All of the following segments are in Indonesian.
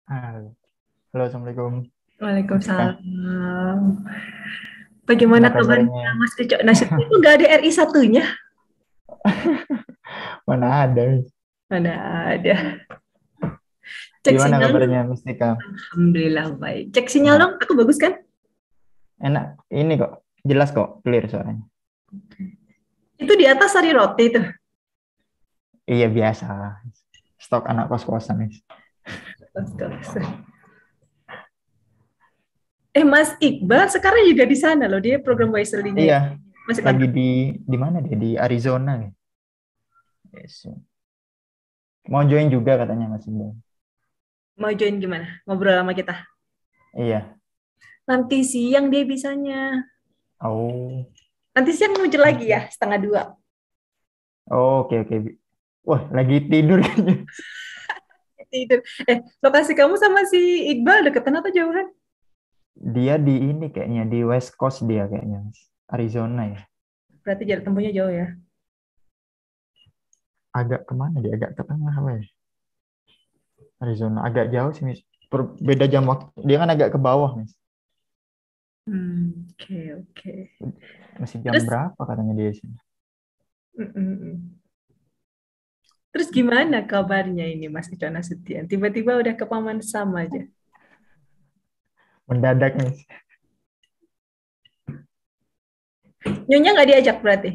Halo, halo, Assalamualaikum, Mustika. Waalaikumsalam. Gimana Bagaimana kabarnya kabarnya? Mas Ucok? Nasibnya kok nggak ada RI satunya? Mana ada, Mis? Mana ada. Cek Gimana sinyal dong. kabarnya, Mustika? Alhamdulillah baik. Cek sinyal Nah, dong. Aku bagus kan? enak. Ini kok, jelas kok, clear suaranya. Itu di atas sari roti itu. Iya, biasa. Stok anak kos-kosan, Mis. Mas Iqbal sekarang juga di sana loh. Dia program Wisely-nya Iya, ya. Masih lagi kontrak. di mana dia? Di Arizona, ya? Yes. Mau join juga katanya, Mas Indo. Mau join gimana? Ngobrol sama kita. Iya. Nanti siang dia bisanya. Oh, Nanti siang muncul lagi ya, setengah dua. oh, oke, oke. Wah, lagi tidur kayaknya. Tidur. Lokasi kamu sama si Iqbal deketan atau jauhan? Dia di ini kayaknya, di West Coast dia kayaknya, Mas. Arizona ya. Berarti jarak tempuhnya jauh ya. Agak kemana dia? Agak ke tengah apa ya? Arizona agak jauh sih, Miss. Beda jam waktu. Dia kan agak ke bawah, Miss. Oke, oke. Masih jam Terus, berapa katanya dia di sini? mm, mm, mm. Terus gimana kabarnya ini Mas Ico Nasution? Tiba-tiba udah ke Paman Sam aja. Mendadak, Miss. Nyonya nggak diajak berarti?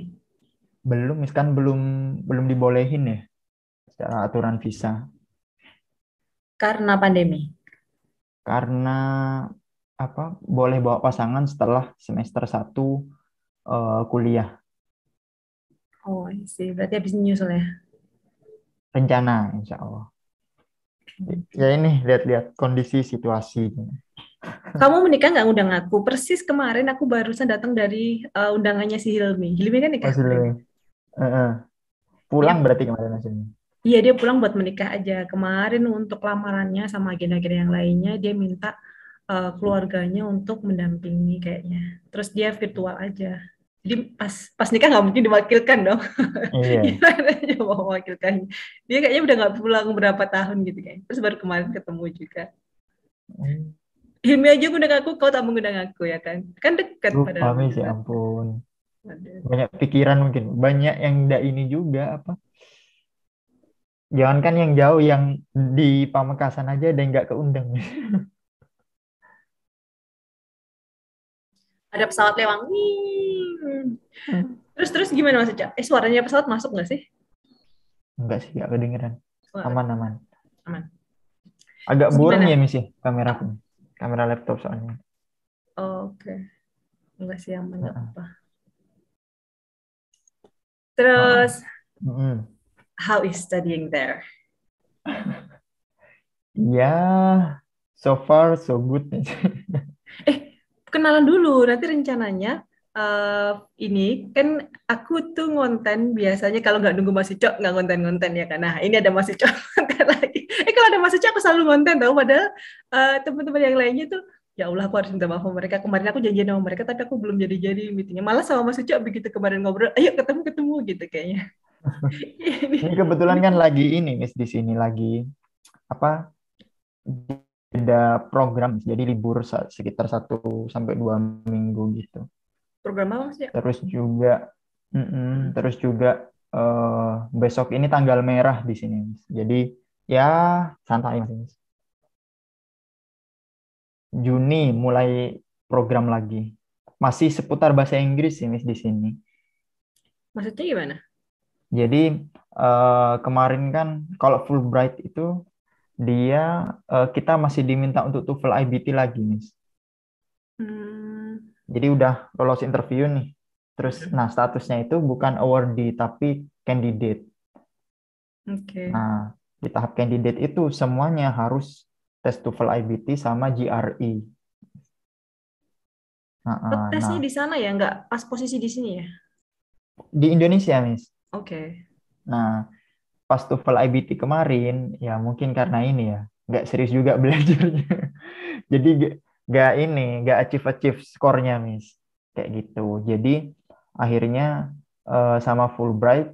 Belum, Miss, kan belum belum dibolehin ya secara aturan visa Karena pandemi. karena apa? Boleh bawa pasangan setelah semester 1 kuliah Oh, sih. Berarti habis nyusul ya. rencana insya Allah. Ya Oke. ini lihat-lihat kondisi situasi. Kamu menikah nggak ngundang aku? Persis kemarin aku barusan datang dari undangannya si Hilmi. Hilmi kan nikah Masih kemarin. pulang Dia, berarti kemarin hasilnya. iya dia pulang buat menikah aja. Kemarin untuk lamarannya sama agenda-agenda yang lainnya, dia minta keluarganya untuk mendampingi kayaknya. Terus dia virtual aja. Jadi pas pas nikah nggak mungkin diwakilkan dong. Iya. Gimana dia mau mewakilkan? Dia kayaknya udah nggak pulang berapa tahun gitu kan. Terus baru kemarin ketemu juga. Hmm, Hilmi aja ngundang aku, kau tak mengundang aku ya kan? Kan dekat lupa, padahal Miss, ya mendadak. ampun. Waduh. Banyak pikiran mungkin. Banyak yang ndak ini juga apa? Jangankan yang jauh, yang di Pamekasan aja ada yang nggak keundang. Ada pesawat lewat. Terus terus gimana Mas Uca? Suaranya pesawat masuk nggak sih? Enggak sih, nggak kedengeran. Wah, Aman-aman. aman. Agak Terus burem ya, gimana? Miss, ya, kameraku. Kamera laptop soalnya. Oke, enggak sih aman, nggak Heeh. apa-apa. Heeh. Terus, Mm-mm. how is studying there? Ya, so far so good, Miss. Eh, kenalan dulu. Nanti rencananya eh ini kan aku tuh ngonten biasanya kalau nggak nunggu Mas Ucok nggak ngonten-ngonten ya kan. Nah, ini ada Mas Ucok ngonten lagi. Kalau ada Mas Ucok aku selalu ngonten tau. Padahal teman-teman yang lainnya tuh ya Allah aku harus minta maaf sama mereka. Kemarin aku janjian sama mereka tapi aku belum jadi-jadi meetingnya. Malah sama Mas Ucok begitu kemarin ngobrol, ayo ketemu-ketemu gitu kayaknya. Ini Ini, kebetulan ini kan lagi ini, Miss, di sini lagi apa? Ada program, Miss. Jadi libur sekitar 1 sampai 2 minggu gitu. program apa Mas Ucok? Terus juga, Hmm. terus juga besok ini tanggal merah di sini, Mas. Jadi ya santai, Mas. Juni mulai program lagi. Masih seputar bahasa Inggris sih, Miss, di sini. Maksudnya gimana? Jadi kemarin kan kalau Fulbright itu dia kita masih diminta untuk TOEFL IBT lagi, Miss. Hmm. Jadi udah lolos interview nih. Terus, nah, statusnya itu bukan awardee tapi candidate. Oke. Nah, di tahap candidate itu semuanya harus tes TOEFL IBT sama GRE. Oh, Nah, tesnya nah, di sana ya, nggak pas posisi di sini ya? di Indonesia, Miss. Oke. Nah, pas TOEFL IBT kemarin, ya mungkin karena ini ya, nggak serius juga belajarnya. Jadi nggak achieve skornya, Miss. Kayak gitu. Jadi akhirnya sama Fulbright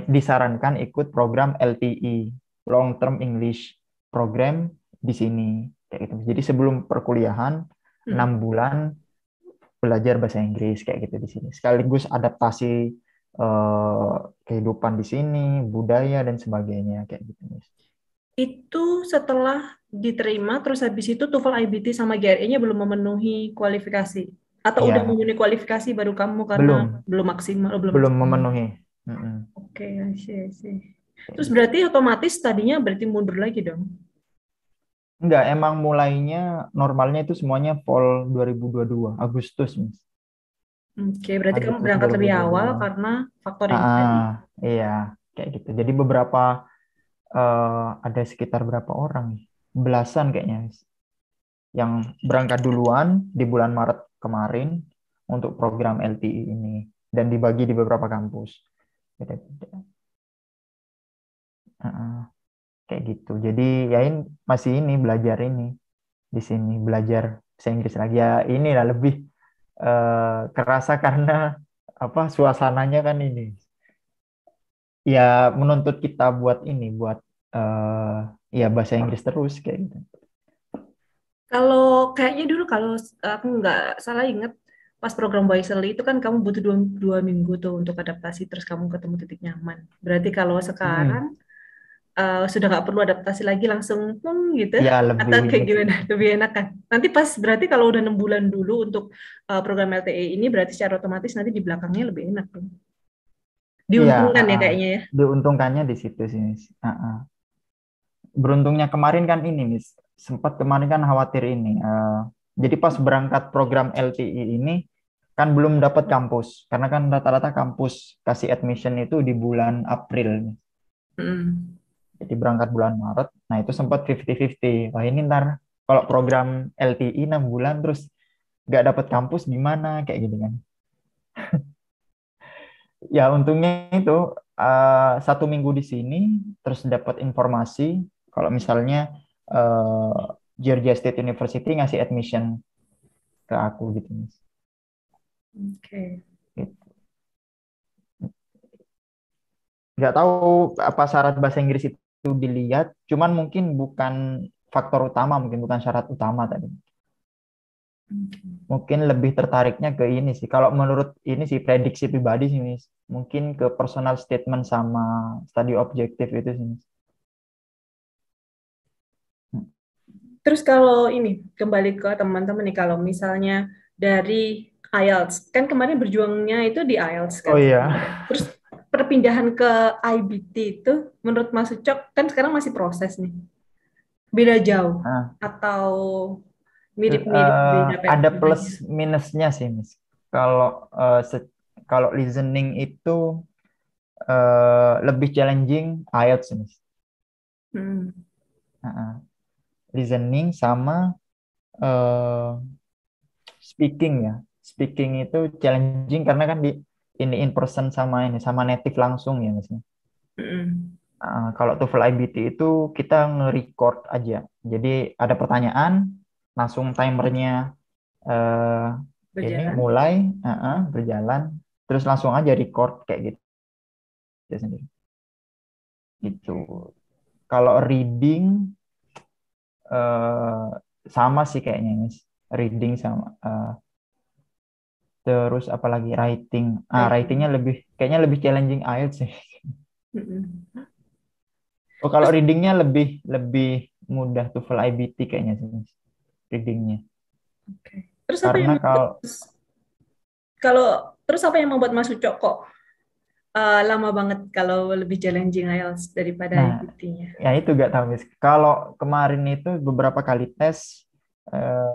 disarankan ikut program LTE, Long Term English program di sini kayak gitu. Jadi sebelum perkuliahan Hmm. 6 bulan belajar bahasa Inggris kayak gitu di sini. Sekaligus adaptasi kehidupan di sini, budaya dan sebagainya kayak gitu, Miss. Itu setelah diterima, terus habis itu TOEFL IBT sama GRE-nya belum memenuhi kualifikasi. Atau udah Iya, memenuhi kualifikasi baru kamu karena belum belum maksimal, oh, belum belum maksimal. memenuhi. Mm-mm. Oke, I see, I see. Kayak Terus gitu. berarti otomatis tadinya berarti mundur lagi dong. Enggak, emang mulainya normalnya itu semuanya fall 2022 Agustus, Miss. Oke, berarti kamu Agustus berangkat lebih awal 2022. karena faktor ini tadi. Ah, iya, kayak gitu. Jadi beberapa ada sekitar berapa orang nih? Belasan kayaknya, Miss, yang berangkat duluan di bulan Maret kemarin untuk program LTI ini dan dibagi di beberapa kampus. Beda-beda. Heeh, kayak gitu. Jadi ya ini masih ini belajar ini di sini belajar bahasa Inggris lagi ya inilah lebih kerasa karena apa suasananya kan ini ya menuntut kita buat ini buat ya bahasa Inggris terus kayak gitu. Kalau kayaknya dulu kalau aku nggak salah ingat pas program Wisely itu kan kamu butuh dua minggu tuh untuk adaptasi terus kamu ketemu titik nyaman. Berarti kalau sekarang Hmm, sudah nggak perlu adaptasi lagi langsung gitu ya atau lebih kayak ini sih. gimana? Lebih enak kan? Nanti pas berarti kalau udah 6 bulan dulu untuk program LTE ini berarti secara otomatis nanti di belakangnya lebih enak dong. Iya, Diuntungkan ya kayaknya ya. diuntungkannya di situ sih, Miss. Beruntungnya kemarin kan ini, Miss. Sempat kemarin kan khawatir ini. Jadi pas berangkat program LTI ini kan belum dapat kampus. Karena kan rata-rata kampus kasih admission itu di bulan April. Mm. Jadi berangkat bulan Maret. Nah itu sempat 50-50. Wah ini ntar kalau program LTI 6 bulan terus nggak dapat kampus gimana? Kayak gitu kan. Ya untungnya itu 1 minggu di sini terus dapat informasi kalau misalnya Georgia State University ngasih admission ke aku gitu, Mas. Oke. Gitu. Nggak tahu apa syarat bahasa Inggris itu dilihat, cuman mungkin bukan faktor utama, mungkin bukan syarat utama tadi. Oke. Mungkin lebih tertariknya ke ini sih. Kalau menurut ini sih prediksi pribadi sih, Miss. Mungkin ke personal statement sama study objektif itu sih, Miss. Terus kalau ini kembali ke teman-teman nih, kalau misalnya dari IELTS, kan kemarin berjuangnya itu di IELTS Oh kan iya. sebenarnya. Terus perpindahan ke IBT itu menurut Mas Ucok kan sekarang masih proses nih. Beda jauh Nah, atau mirip-mirip beda ada plus gimana? minusnya sih, Miss. Kalau kalau listening itu lebih challenging IELTS, Miss. Hmm. Nah, listening sama eh, speaking ya. Speaking itu challenging karena kan di ini in person sama ini sama native langsung ya, Miss. Hmm. Kalau TOEFL IBT itu kita nge-record aja. Jadi ada pertanyaan, langsung timernya eh, ini Berjalan. mulai berjalan, terus langsung aja record kayak gitu ya sendiri. Gitu. Oke. Kalau reading eh, sama sih kayaknya, Miss. Reading sama terus apalagi writing. Writingnya Writing. lebih kayaknya lebih challenging IELTS sih. Hmm. Oh, kalau Terus, readingnya lebih lebih mudah TOEFL IBT kayaknya sih, Miss. Readingnya. oke. Terus apa yang Karena membuat kalau kalau terus apa yang membuat Mas Ucok kok lama banget kalau lebih challenging IELTS daripada Nah, IBT-nya? ya itu gak tahu, Miss. Kalau kemarin itu beberapa kali tes, eh,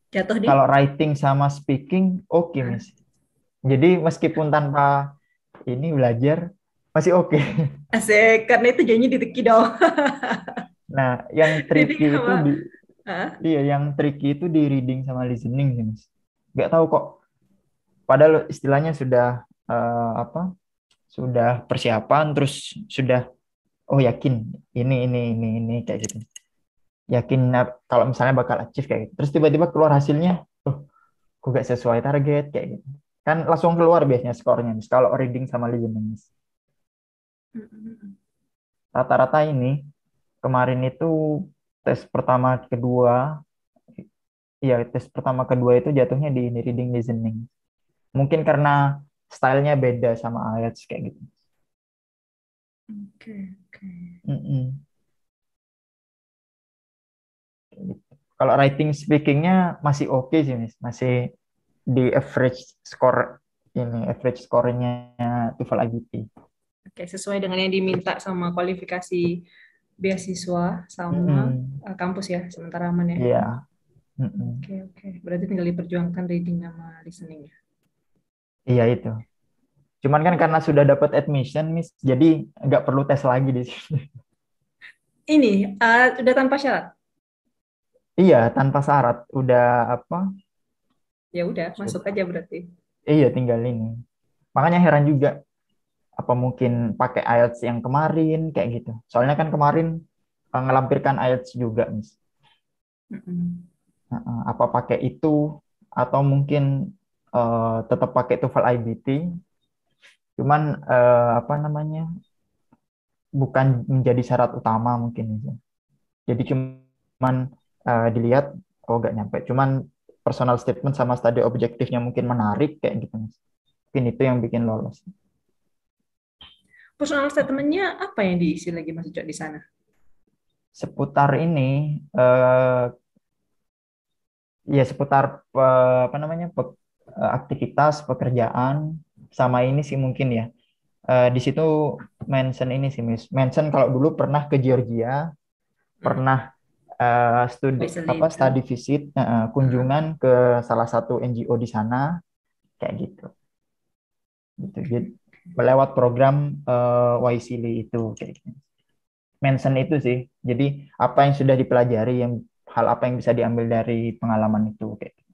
Jatuh di? kalau writing sama speaking, oke, Miss. Jadi meskipun tanpa ini belajar, masih oke. Asik, karena itu janji diteki dong. Nah, yang Jadi tricky itu sama. di, Hah? iya, yang tricky itu di reading sama listening sih, Miss. Gak tahu kok. Padahal istilahnya sudah apa? Sudah persiapan, terus sudah, oh yakin, ini kayak gitu. Yakin kalau misalnya bakal achieve kayak gitu. Terus tiba-tiba keluar hasilnya, oh, kok gak sesuai target kayak gitu. Kan langsung keluar biasanya skornya, Miss, kalau reading sama listening, Miss. Mm-mm. Rata-rata ini kemarin itu tes pertama kedua, iya tes pertama kedua itu jatuhnya di ini, reading listening. Mungkin karena stylenya beda sama IELTS kayak gitu. Oke, oke. Mm-mm. Kalau writing speakingnya masih oke sih, Miss. Masih di average score ini, average score-nya TOEFL IBT. Oke, sesuai dengan yang diminta sama kualifikasi beasiswa sama Mm-mm. kampus ya, sementara aman ya. Iya. Mm-mm. Oke, oke. Berarti tinggal diperjuangkan reading sama listening ya. Iya itu. Cuman kan karena sudah dapat admission, Miss, jadi nggak perlu tes lagi di sini. Ini udah tanpa syarat. Iya, tanpa syarat. Udah apa? Ya udah, masuk Sudah. aja berarti. Iya, tinggal ini. Makanya heran juga apa mungkin pakai IELTS yang kemarin kayak gitu. Soalnya kan kemarin ngelampirkan IELTS juga, Miss. Mm-mm. Apa pakai itu atau mungkin tetap pakai TOEFL IBT, cuman apa namanya? Bukan menjadi syarat utama mungkin, Miss. Jadi cuman dilihat oh nggak nyampe. Cuman personal statement sama study objektifnya mungkin menarik kayak gitu, Miss. Mungkin itu yang bikin lolos. Personal statement-nya apa yang diisi lagi Mas Ucok di sana? Seputar ini ya seputar apa namanya aktivitas pekerjaan sama ini sih mungkin ya. Di situ mention ini sih, Miss. Mention kalau dulu pernah ke Georgia, Hmm. pernah studi Wesley apa itu. study visit, Hmm. kunjungan ke salah satu NGO di sana kayak gitu. Gitu. Jadi melewat program YSEALI itu kayak gitu. Mention itu sih. Jadi apa yang sudah dipelajari, yang hal apa yang bisa diambil dari pengalaman itu kayak gitu.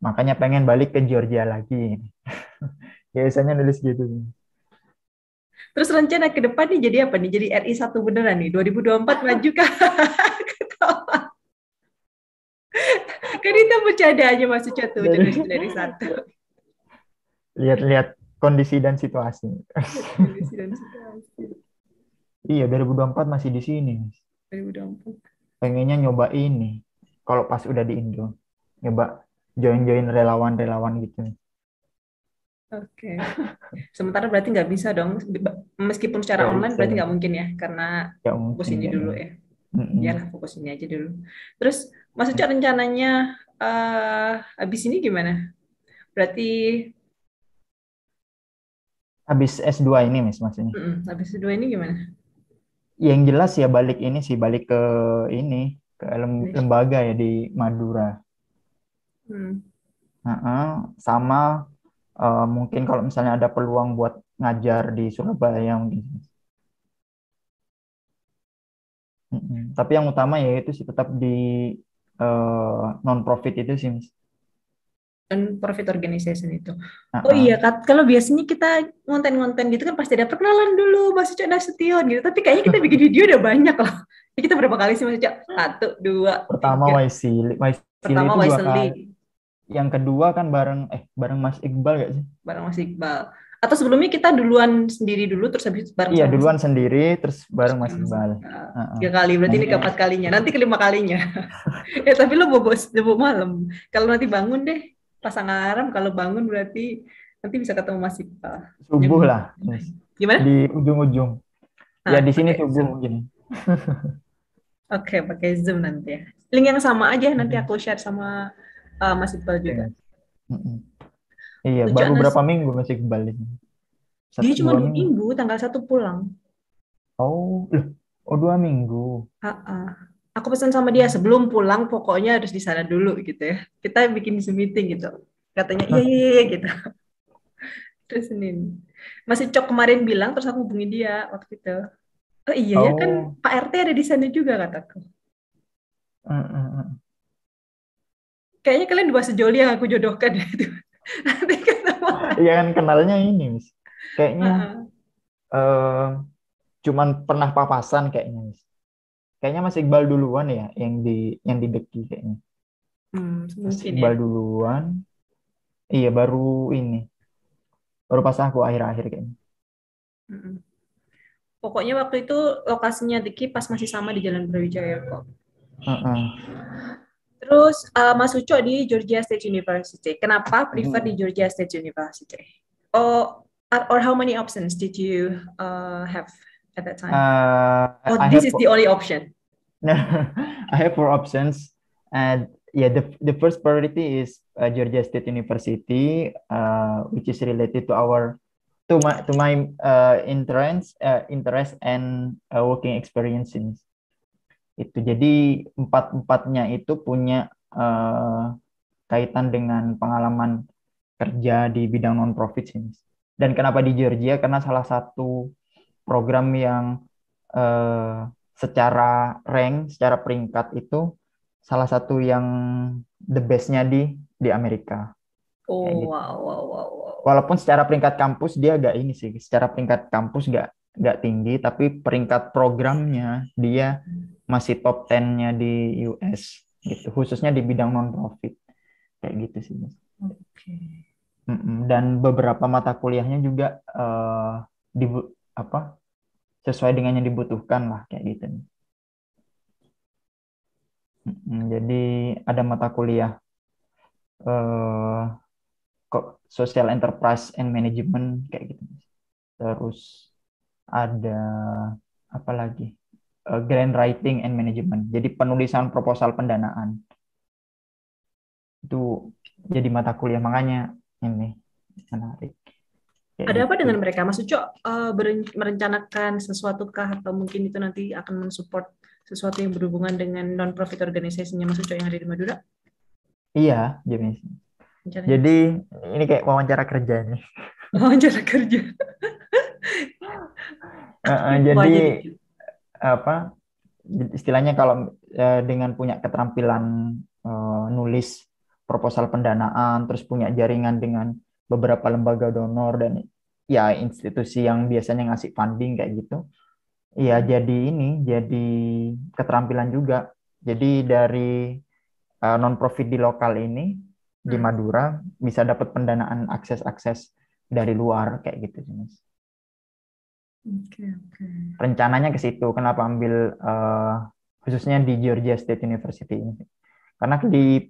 Makanya pengen balik ke Georgia lagi. Biasanya nulis gitu. Terus rencana ke depan nih jadi apa nih? Jadi RI 1 beneran nih? 2024 maju kah? Kan itu bercanda aja Mas Ucok tuh, Jadi jadi RI 1. lihat-lihat kondisi dan situasi. Lihat kondisi dan situasi. Iya, 2024 masih di sini. 2024. Pengennya nyoba ini. Kalau pas udah di Indo, nyoba join-join relawan-relawan gitu. Oke. Sementara berarti nggak bisa dong, meskipun secara Gak online bisa, berarti nggak mungkin ya, karena gak fokus mungkin ini dulu kayaknya. ya. Mm-mm. Iyalah fokus ini aja dulu. Terus Mas Ucok rencananya habis ini gimana? Berarti Habis S2 ini, Miss, maksudnya. habis kedua ini gimana? Yang jelas ya balik ini sih, balik ke ini, ke Indonesia. lembaga ya di Madura. Hmm. Heeh, sama mungkin kalau misalnya ada peluang buat ngajar di Surabaya mungkin. Mm-mm. Tapi yang utama ya itu sih tetap di non profit itu sih, Miss. Dan profit organization itu. Oh iya, Heeh. Kalau biasanya kita ngonten-ngonten gitu kan pasti ada perkenalan dulu Mas Ucok Nasution gitu. Tapi kayaknya kita bikin video udah banyak loh. Ya, kita berapa kali sih Mas Ucok? Satu, dua, Pertama tiga. Waisili Pertama itu dua kali. Wesley Yang kedua kan bareng Mas Iqbal gak sih? bareng Mas Iqbal. Atau sebelumnya kita duluan sendiri dulu terus habis itu bareng Iya, sama Mas duluan Iqbal. sendiri terus Terus bareng Mas bareng Mas Iqbal. Iqbal. Heeh. 3 kali, berarti Nah, ini ini keempat kalinya. Nanti kelima kalinya. Tapi lu bobo malam. Kalau nanti bangun deh, pasang alarm. Kalau bangun berarti nanti bisa ketemu Mas Iqbal. subuh Nyambung. lah, Miss. Gimana? Di ujung-ujung. Ya Nah, di sini pakai subuh Zoom. mungkin. Oke, pakai Zoom nanti ya. Link yang sama aja nanti Mm-mm. aku share sama Mas Iqbal Oke, juga. Mas. Mm-mm. Iya, Ucap baru Nas, berapa minggu Mas Iqbal ini? dia Satu, cuma dua dua minggu. minggu, tanggal 1 pulang. Oh, loh. Oh, 2 minggu. Ah. Aku pesan sama dia sebelum pulang pokoknya harus di sana dulu gitu ya. Kita bikin Zoom meeting gitu. Katanya iya iya iya gitu. Terus Senin. Masih Cok kemarin bilang terus aku hubungi dia waktu itu. Oh iya ya kan Oh, Pak RT ada di sana juga kataku. mm-mm. Kayaknya kalian dua sejoli yang aku jodohkan itu. Nanti ketemu. Iya kan kenalnya ini, Miss. Kayaknya Ah. eh, cuman pernah papasan kayaknya, Miss. Kayaknya Mas Iqbal duluan ya yang di Beki kayaknya. Mas Mungkin ya. Iqbal duluan. Iya, baru ini. Baru pas aku akhir-akhir kayaknya. Mm-mm. Pokoknya waktu itu lokasinya Diki pas masih sama di Jalan Brawijaya kok. Heeh. Terus Mas Uco di Georgia State University. Kenapa prefer di Mm. Georgia State University? Oh, or how many options did you have at that time? Oh, I this have is the only option. I have four options, and yeah, the first priority is Georgia State University, which is related to our to my interest and working experiences. Itu jadi empat-empatnya itu punya kaitan dengan pengalaman kerja di bidang non-profit sih. Dan kenapa di Georgia? Karena salah satu program yang secara rank, secara peringkat itu salah satu yang the best-nya di Amerika kayak Oh, gitu. wow, wow, wow, wow. Walaupun secara peringkat kampus dia agak ini sih, secara peringkat kampus nggak tinggi, tapi peringkat programnya dia masih top 10-nya di US gitu, khususnya di bidang non-profit kayak gitu sih. Oke. Dan beberapa mata kuliahnya juga apa sesuai dengan yang dibutuhkan lah kayak gitu. Jadi ada mata kuliah eh, kok social enterprise and management kayak gitu. Terus ada apa lagi? Grant writing and management. Jadi penulisan proposal pendanaan itu jadi mata kuliah, makanya ini menarik kayak Ada apa gitu. dengan mereka? Mas Uco merencanakan sesuatu kah atau mungkin itu nanti akan mensupport sesuatu yang berhubungan dengan non-profit organisasinya Mas Uco yang ada di Madura? Iya, James. Rencananya? Jadi ini kayak wawancara kerja nih. Wawancara kerja. Aku kepo Jadi aja dikit. apa istilahnya kalau dengan punya keterampilan nulis proposal pendanaan, terus punya jaringan dengan beberapa lembaga donor dan ya institusi yang biasanya ngasih funding kayak gitu, ya jadi keterampilan juga. Jadi dari non-profit di lokal ini di Hmm. Madura bisa dapat pendanaan akses-akses dari luar kayak gitu sih, Mas. Oke, oke. Rencananya ke situ. Kenapa ambil khususnya di Georgia State University ini? Karena di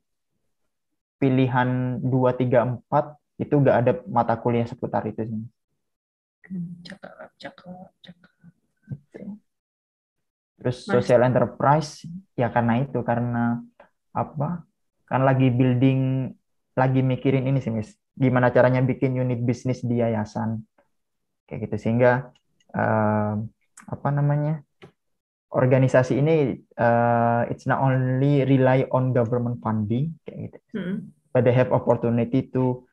pilihan 2 3 4 itu udah ada mata kuliah seputar itu sih. Cakep, cakep, cakep. Terus Mas, social enterprise ya karena apa? Kan lagi building, lagi mikirin ini sih, Miss. Gimana caranya bikin unit bisnis di yayasan kayak gitu sehingga eh, apa namanya? Organisasi ini it's not only rely on government funding kayak gitu, hmm, but they have opportunity to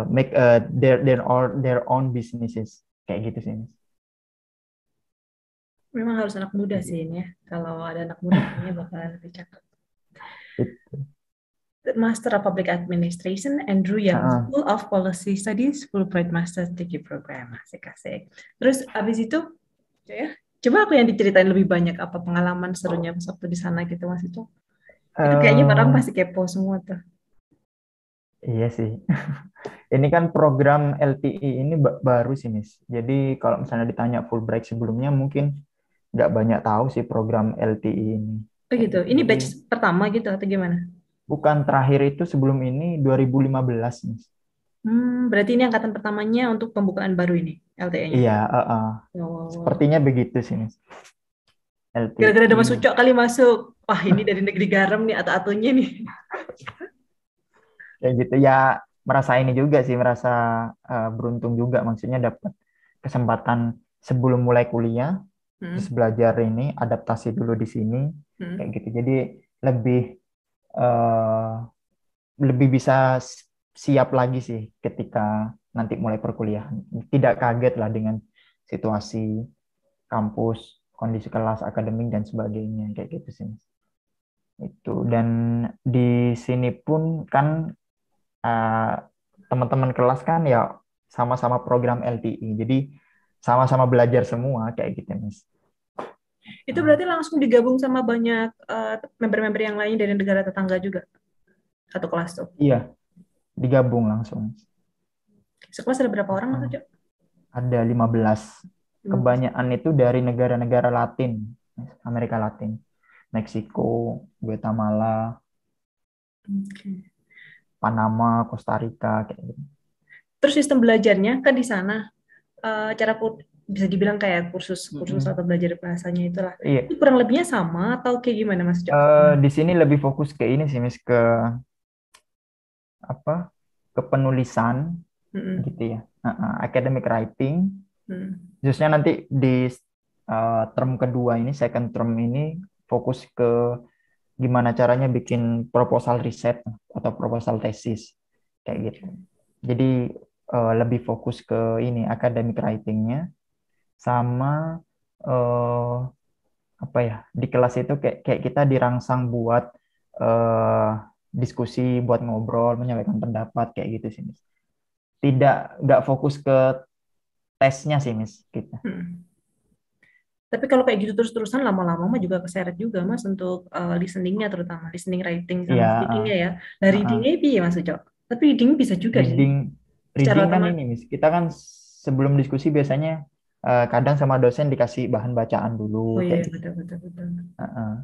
make their own businesses kayak gitu sih, Mas. memang harus anak muda sih ini ya. Kalau ada anak muda kayaknya bakalan lebih cakep. Itu. Master of Public Administration, Andrew Yang Heeh. School of Policy Studies, Fulbright Master Degree Program. Asik-asik. Terus abis itu, ya, coba aku yang diceritain lebih banyak apa pengalaman serunya pas waktu di sana gitu Mas itu. Itu kayaknya orang Eh, pasti kepo semua tuh. iya sih. Ini kan program LTI ini baru sih, Miss. Jadi kalau misalnya ditanya Fulbright sebelumnya mungkin nggak banyak tahu sih program LTI ini. Oh Kayak gitu. gitu. Ini Jadi batch pertama gitu atau gimana? bukan terakhir itu sebelum ini 2015, Miss. Berarti ini angkatan pertamanya untuk pembukaan baru ini, LTE-nya. Iya, Wow, wow, wow. sepertinya begitu sih, Miss. Gara-gara ada LTI. Mas Ucok kali masuk. Wah, ini dari negeri garam nih atau atunya nih. Kayak gitu ya, merasa ini juga sih, merasa beruntung juga, maksudnya dapat kesempatan sebelum mulai kuliah terus Hmm. belajar ini adaptasi dulu di sini kayak Hmm. gitu, jadi lebih eh, lebih bisa siap lagi sih ketika nanti mulai perkuliahan, tidak kaget lah dengan situasi kampus, kondisi kelas akademik dan sebagainya kayak gitu sih, Mas. Itu dan di sini pun kan eh, teman-teman kelas kan ya sama-sama program LTI. Jadi sama-sama belajar semua kayak gitu, Mas. Itu berarti langsung digabung sama banyak member-member yang lain dari negara tetangga juga. Satu kelas tuh. Iya, digabung langsung. Sekelas ada berapa orang Mas Heeh. Ucok? Ada 15. Oke. kebanyakan itu dari negara-negara Latin, Amerika Latin, Meksiko, Guatemala, Oke. Panama, Costa Rica kayak gitu. Terus sistem belajarnya kan di sana cara bisa dibilang kayak kursus-kursus Mm-mm. atau belajar bahasanya itulah. Iya, Itu kurang lebihnya sama atau kayak gimana Mas Cok? di sini lebih fokus ke ini sih, Miss, ke apa? Ke penulisan Mm-mm. gitu ya. Academic writing. Mm. Khususnya nanti di term kedua ini, second term ini fokus ke gimana caranya bikin proposal riset atau proposal tesis kayak gitu. Oke. Jadi lebih fokus ke ini academic writing-nya sama eh, apa ya, di kelas itu kayak kita dirangsang buat eh, diskusi, buat ngobrol, menyampaikan pendapat kayak gitu sih, Miss. Nggak fokus ke tesnya sih, Miss, kita. Mm. Tapi kalau kayak gitu terus-terusan lama-lama mah juga keseret juga Mas untuk listeningnya terutama listening writing sama Iya, speakingnya ya. Nah uh. readingnya piye Mas Cok? Tapi reading bisa juga di sini reading secara reading kan otomatis. ini, Miss, kita kan sebelum diskusi biasanya kadang sama dosen dikasih bahan bacaan dulu Oh iya kayak gitu. betul betul betul. Uh.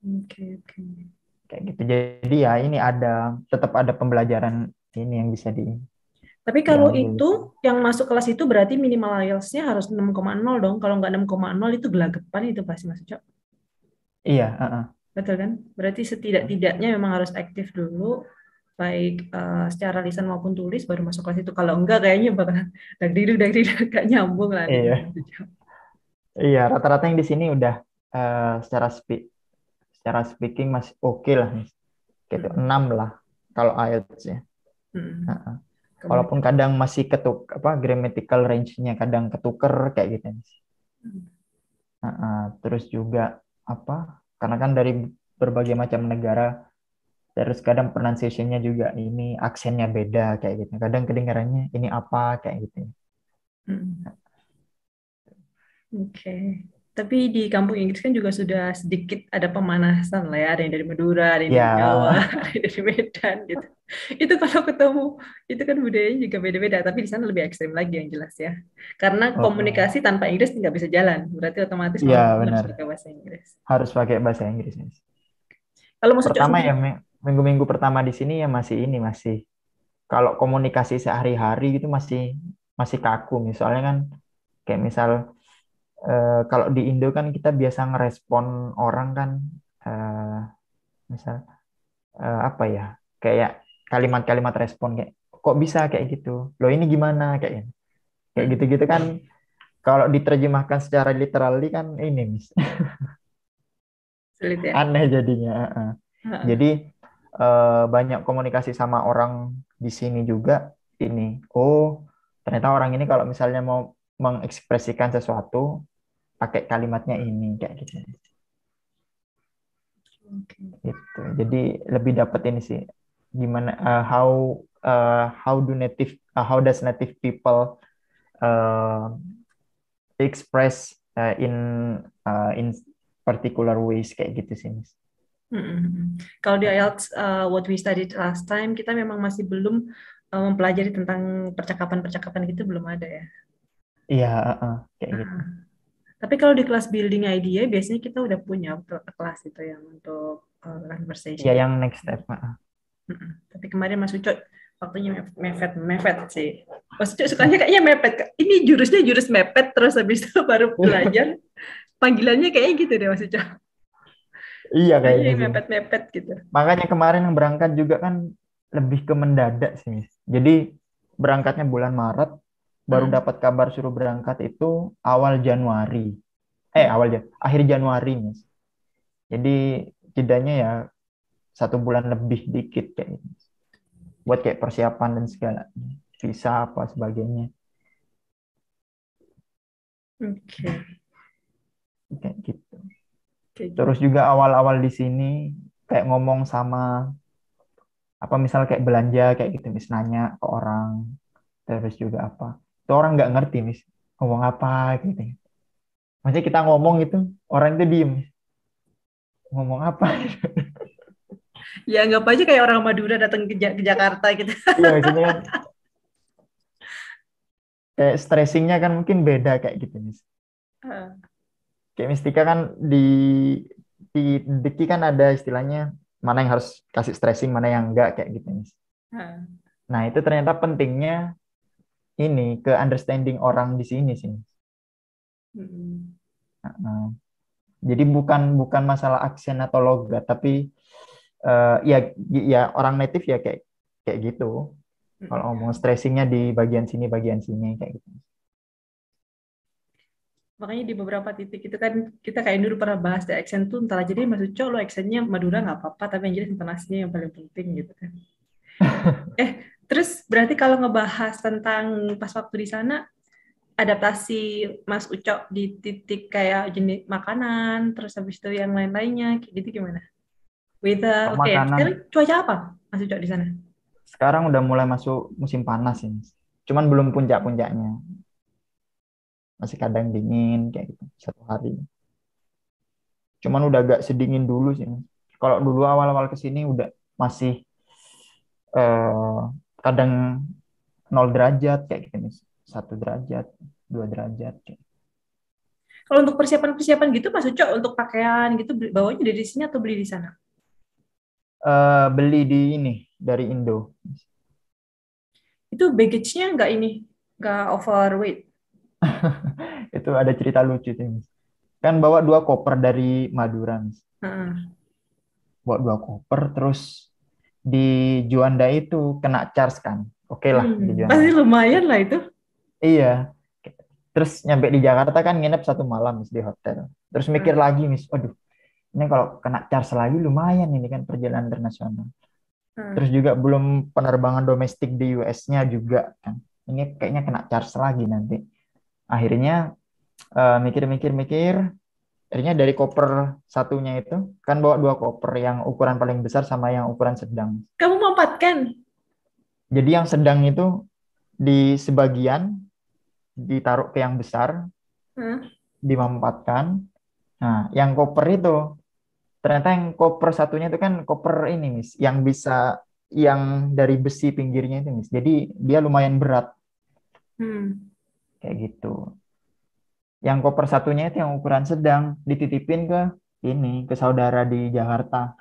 Oke oke. Kayak gitu. Jadi ya ini tetap ada pembelajaran ini yang bisa Tapi kalau diambil. itu yang masuk kelas itu berarti minimal IELTS-nya harus 6,0 dong. Kalau nggak 6,0 itu gelagapan itu pasti Mas Cok. Iya, Betul kan? Berarti setidak-tidaknya memang harus aktif dulu, baik secara lisan maupun tulis, baru masuk kelas itu. Kalau enggak, kayaknya bakal dagdiduk, gak nyambung lah nih. iya, iya. Rata-rata yang di sini udah secara speaking masih oke lah, Miss. Gitu, Hmm, 6 lah kalau IELTS ya. hmm. Heeh. Walaupun Komunikasi. kadang masih grammatical range-nya kadang ketuker kayak gitu, Miss. Terus juga apa? Karena kan dari berbagai macam negara, terus kadang pronunciation-nya juga ini aksennya beda kayak gitu. Kadang kedengarannya ini apa kayak gitu. Hmm. Oke. Tapi di kampung Inggris kan juga sudah sedikit ada pemanasan lah ya. Ada yang dari Madura, ada yang dari Jawa, Ya, ada yang dari Medan gitu. Itu kalau ketemu, itu kan budayanya juga beda-beda. Tapi di sana lebih ekstrim lagi yang jelas ya. Karena komunikasi tanpa Inggris nggak bisa jalan. Berarti otomatis mau iya nggak mau harus benar. pakai bahasa Inggris. Harus pakai bahasa Inggris, Miss. Kalau masuk Cok Pertama sendiri, ya minggu-minggu pertama di sini ya masih kalau komunikasi sehari-hari gitu masih masih kaku. Misalnya kan kayak misal kalau di Indo kan kita biasa ngerespon orang kan eh, misal apa ya, kayak kalimat-kalimat respon kayak kok bisa kayak gitu, loh ini gimana kayak hmm, gitu-gitu kan, kalau diterjemahkan secara literally kan ini, Miss, sulit ya. aneh jadinya. Jadi Heeh. banyak komunikasi sama orang di sini juga ini, oh ternyata orang ini kalau misalnya mau mengekspresikan sesuatu pakai kalimatnya ini kayak gitu. Oke. Gitu. Jadi lebih dapat ini sih, gimana how does native people uh, express in particular ways kayak gitu sih, Miss. Hmm. Kalau di IELTS, what we studied last time, kita memang masih belum mempelajari tentang percakapan-percakapan gitu belum ada ya. Iya, kayak gitu. Heeh. Tapi kalau di kelas building idea, biasanya kita udah punya kelas itu yang untuk Iya, conversation. yang next step. Mm-mm. Tapi kemarin Mas Ucok waktunya mepet mepet sih. Mas Ucok sukanya kayaknya mepet. Kak. Ini jurusnya jurus mepet terus habis itu baru belajar. Panggilannya kayaknya gitu deh Mas Ucok. Iya Kayaknya kayaknya yang sih. mepet-mepet gitu. Makanya kemarin yang berangkat juga kan lebih ke mendadak sih, Miss. Jadi berangkatnya bulan Maret, baru Hmm. dapat kabar suruh berangkat itu awal Januari. Hmm. Akhir Januari, Miss. Jadi jedanya ya 1 bulan lebih dikit kayak gitu. Buat kayak persiapan dan segala visa apa sebagainya Oke. kayak gitu. Kayak Terus gitu. juga awal-awal di sini kayak ngomong sama apa misal kayak belanja kayak gitu, Miss, nanya ke orang, terus juga apa itu orang nggak ngerti, Miss, ngomong apa gitu. Maksudnya kita ngomong itu orang itu diem, Miss. Ngomong apa. Ya anggap aja kayak orang Madura datang ke Jakarta gitu. Iya maksudnya kan kayak stressingnya kan mungkin beda kayak gitu Miss. Ah, Kayak Mistika kan di Diki kan ada istilahnya mana yang harus kasih stressing, mana yang enggak kayak gitu Miss. ah. Nah, itu ternyata pentingnya ini ke understanding orang di sini sih. Mm-mm. Nah, jadi bukan bukan masalah aksen atau logat, tapi ya ya orang native ya kayak kayak gitu. Kalau Mm-mm. ngomong stressingnya di bagian sini kayak gitu. Makanya di beberapa titik itu kan kita kayak dulu pernah bahas the accent tuh entah jadi maksud cowok lo accentnya Madura nggak apa-apa tapi yang jelas intonasinya yang paling penting gitu kan. Eh, terus berarti kalau ngebahas tentang pas waktu di sana adaptasi Mas Ucok di titik kayak jenis makanan, terus habis itu yang lain-lainnya, kayak gitu gimana? Weather, Kalau oke. makanan Sekarang cuaca apa Mas Ucok di sana? sekarang udah mulai masuk musim panas ini. Cuman belum puncak-puncaknya. Masih kadang dingin kayak gitu satu hari. Cuman udah agak sedingin dulu sih. Kalau dulu awal-awal ke sini udah masih eh, kadang 0 derajat kayak gitu nih. 1 derajat, 2 derajat. Kalau untuk persiapan-persiapan gitu Mas Ucok untuk pakaian gitu bawanya dari sini atau beli di sana? Beli di ini dari Indo. Itu baggage-nya nggak ini, nggak overweight. Itu ada cerita lucu sih, Mas. Kan bawa 2 koper dari Madura, Mas. Heeh. Bawa 2 koper, terus di Juanda itu kena charge kan. Oke lah di Juanda. Pasti lumayan lah itu. Iya. Terus nyampe di Jakarta kan nginep 1 malam Mas, di hotel. Terus mikir Heeh. lagi, Miss. Waduh, ini kalau kena charge lagi lumayan ini kan perjalanan internasional. Heeh. Terus juga belum penerbangan domestik di US-nya juga kan. Ini kayaknya kena charge lagi nanti. Akhirnya mikir-mikir-mikir, akhirnya dari koper satunya itu kan bawa 2 koper yang ukuran paling besar sama yang ukuran sedang. Kamu mampatkan? Jadi yang sedang itu di sebagian ditaruh ke yang besar, Heeh. dimampatkan. Nah, yang koper itu ternyata yang koper satunya itu kan koper ini, Miss, yang bisa yang dari besi pinggirnya itu, Miss. Jadi dia lumayan berat Hmm. kayak gitu. Yang koper satunya itu yang ukuran sedang dititipin ke ini ke saudara di Jakarta,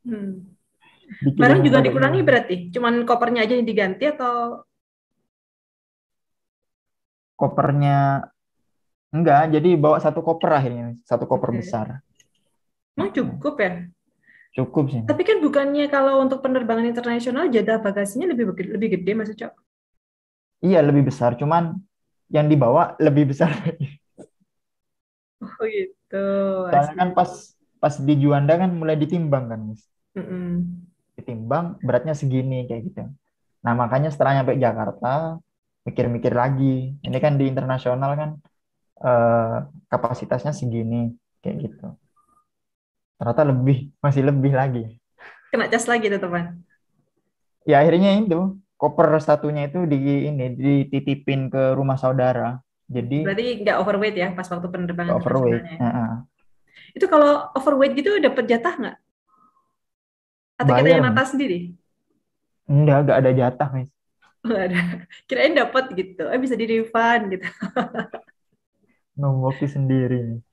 Hmm. Barang dikirimin juga pakai dikurangi email. berarti? Cuman kopernya aja yang diganti atau Kopernya enggak, jadi bawa 1 koper akhirnya, Miss. 1 koper oke. besar. Emang Nah, cukup ya? cukup sih. Tapi kan bukannya kalau untuk penerbangan internasional jatah bagasinya lebih gede Mas Ucok? Iya lebih besar, cuman yang dibawa lebih besar. Oh gitu, Soalnya kan asli. pas pas di Juanda kan mulai ditimbang kan, Miss. Mm-mm. Ditimbang beratnya segini kayak gitu. Nah, makanya setelah nyampe Jakarta, mikir-mikir lagi. Ini kan di internasional kan eh, kapasitasnya segini, kayak gitu. Ternyata lebih, masih lebih lagi. Kena cas lagi teman. Ya akhirnya itu, koper satunya itu di ini dititipin ke rumah saudara. Jadi Berarti nggak overweight ya pas waktu penerbangan overweight. internasionalnya. Heeh. Itu kalau overweight gitu dapat jatah nggak? Atau kita Bayar, yang nata Mas. sendiri? Enggak ada jatah, Mas. Oh, ada. Kirain dapat gitu. Bisa di refund gitu. Nombok sendiri.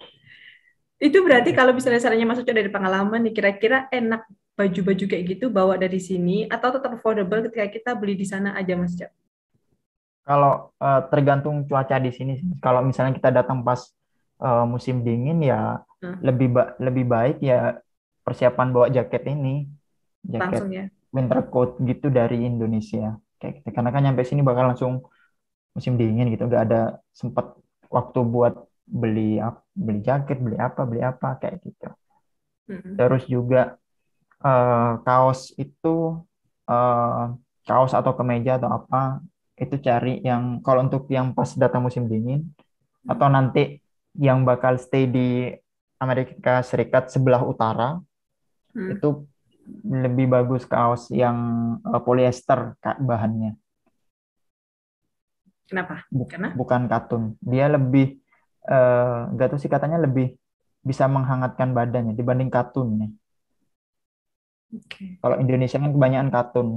Itu berarti kalau misalnya sarannya masuk dari pengalaman nih, kira-kira enak baju-baju kayak gitu bawa dari sini atau tetap affordable ketika kita beli di sana aja Mas Cak? Kalau tergantung cuaca di sini sih. Kalau misalnya kita datang pas musim dingin ya Nah, lebih baik ya persiapan bawa jaket ini, jaket langsung ya. winter coat gitu dari Indonesia kayak gitu. Karena kan nyampe sini bakal langsung musim dingin gitu, nggak ada sempat waktu buat beli jaket, beli apa kayak gitu. Mm-mm. Terus juga kaos itu eh, kaos atau kemeja atau apa itu cari yang kalau untuk yang pas datang musim dingin atau nanti yang bakal stay di Amerika Serikat sebelah utara Hmm. itu lebih bagus kaos yang polyester Kak, bahannya. Kenapa? Karena Bukan katun, dia lebih nggak tahu sih katanya lebih bisa menghangatkan badannya dibanding katunnya. oke. Kalau Indonesia kan kebanyakan katun.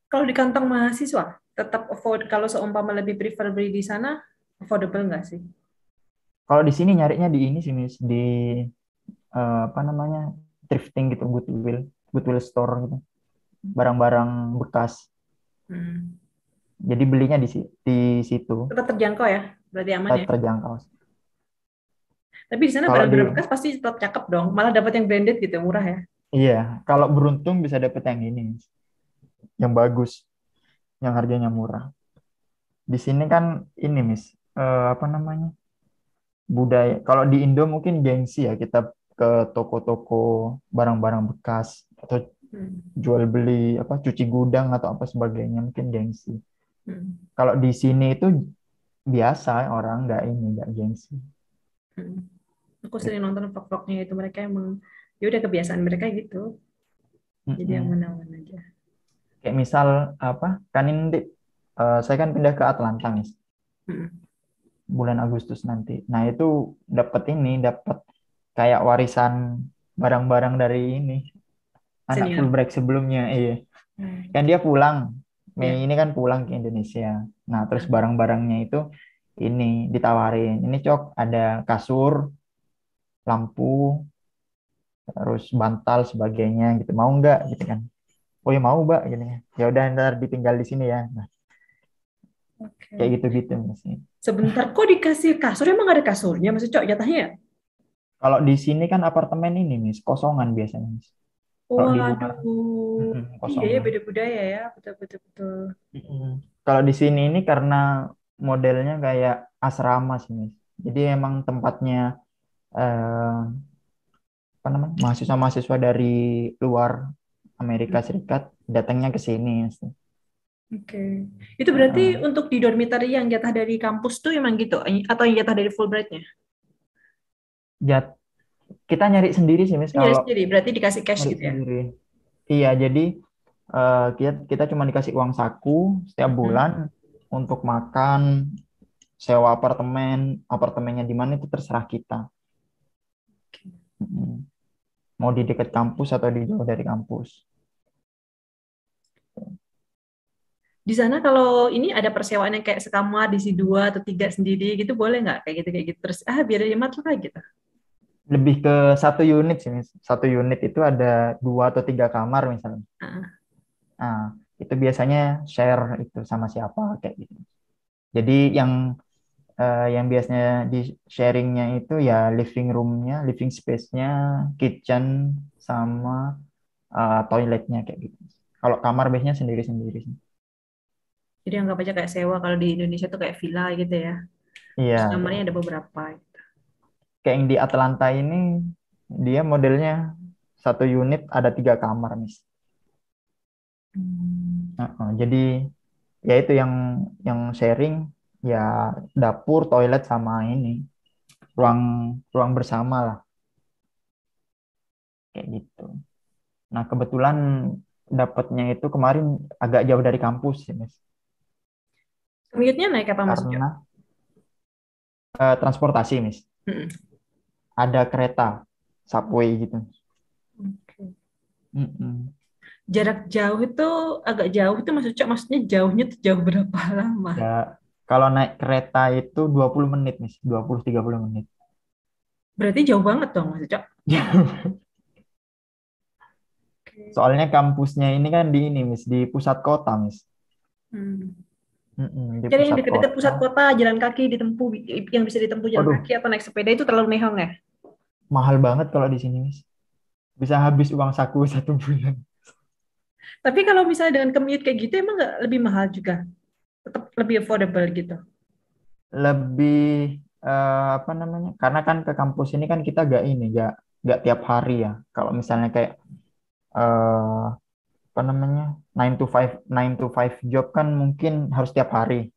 Kalau di kantong mahasiswa? tetap afford kalau seumpama lebih prefer beli di sana, affordable nggak sih? Kalau di sini nyarinya di ini sih, Miss, di apa namanya, thrifting gitu, Goodwill, Goodwill store gitu, barang-barang bekas. Hmm. Jadi belinya di situ, Tetap terjangkau ya, berarti aman ya. terjangkau. Tapi di sana Kalau di barang-barang bekas pasti tetap cakep dong, malah dapat yang branded gitu, murah ya. Iya, kalau beruntung bisa dapet yang ini, Miss, yang bagus, yang harganya murah. Di sini kan ini, Miss, apa namanya, budaya. Kalau di Indo mungkin gengsi ya kita ke toko-toko barang-barang bekas atau Hmm. jual beli apa cuci gudang atau apa sebagainya, mungkin gengsi. Hmm. Kalau di sini itu biasa, orang nggak gengsi. Hmm. Aku sering nonton vlog-vlognya itu, mereka emang ya udah kebiasaan mereka gitu, jadi yang Mm-mm. menawan aja. Kayak misal apa, kan ini saya kan pindah ke Atlanta, Miss, Hmm. bulan Agustus nanti. Nah itu dapat kayak warisan barang-barang dari ini anak Senior. Fulbright sebelumnya. Iya, Hmm. kan dia pulang Mei Ya. ini kan pulang ke Indonesia. Nah terus barang-barangnya itu ini ditawarin, ini cok ada kasur, lampu, terus bantal sebagainya gitu, mau nggak gitu kan. Oh ya mau mbak gini, ya udah ntar ditinggal di sini ya. Nah, kayak Oke. gitu-gitu Mas. Sebentar kok dikasih kasur, emang ada kasurnya masih cok jatahnya ya? Kalau di sini kan apartemen ini Miss, kosongan biasanya Miss. Kalau di luar Waduh. Iya ya, kosongan. beda budaya ya, betul betul betul. Mm-mm. Kalau di sini ini karena modelnya kayak asrama sih Miss. Jadi emang tempatnya apa namanya, mahasiswa-mahasiswa dari luar Amerika Serikat datangnya ke sini Miss. Oke. Itu berarti Heeh. untuk di dormitory yang jatah dari kampus tuh emang gitu, atau yang jatah dari Fulbrightnya? Jat- kita nyari sendiri sih Miss, Nyari kalau sendiri, berarti dikasih cash nyari gitu ya? sendiri. Iya, jadi kita cuma dikasih uang saku setiap bulan Mhm. untuk makan, sewa apartemen, apartemennya di mana itu terserah kita. Mm. Mau di dekat kampus atau di jauh dari kampus. Di sana kalau ini ada persewaan yang kayak sekamar, diisi dua atau tiga sendiri gitu, boleh nggak kayak gitu terus? Ah, biar hemat lah gitu. Lebih ke satu unit sih, Miss. Satu unit itu ada 2 atau 3 kamar misalnya. Ah, Nah, itu biasanya share itu sama siapa kayak gitu. Jadi yang biasanya di sharingnya itu ya living roomnya, living space-nya, kitchen, sama toiletnya kayak gitu. Kalau kamar biasanya sendiri-sendiri sih. jadi anggap aja kayak sewa kalau di Indonesia tuh kayak villa gitu ya. Iya, Terus kayak kamarnya gitu. ada beberapa. Kayak yang di Atlanta ini, dia modelnya satu unit ada 3 kamar, Miss. Hmm. Jadi ya itu yang sharing ya dapur, toilet sama ini ruang ruang bersama lah kayak gitu. Nah, kebetulan dapatnya itu kemarin agak jauh dari kampus sih, Miss. Commute-nya naik apa Mas Ujo? Karena transportasi, Miss. Hmm. Ada kereta subway gitu. Oke. Mm-mm. Jarak jauh itu agak jauh itu Mas Ujo, maksudnya jauhnya tuh jauh berapa lama? Ya, kalau naik kereta itu 20 menit, Miss. 20-30 menit. Berarti jauh banget dong Mas Ujo. Oke. Soalnya kampusnya ini kan di ini, Miss, di pusat kota, Miss. Hmm. Di Jadi yang pusat deket-deket kota. pusat kota, jalan kaki ditempuh, yang bisa ditempuh jalan Waduh, kaki atau naik sepeda itu terlalu mehong ya? mahal banget kalau di sini, Miss. Bisa habis uang saku 1 bulan. Tapi kalau misalnya dengan commute kayak gitu, emang nggak lebih mahal juga? Tetap lebih affordable gitu. Lebih apa namanya? Karena kan ke kampus ini kan kita gak tiap hari ya. Kalau misalnya kayak eh apa namanya? 9 to 5 job kan mungkin harus tiap hari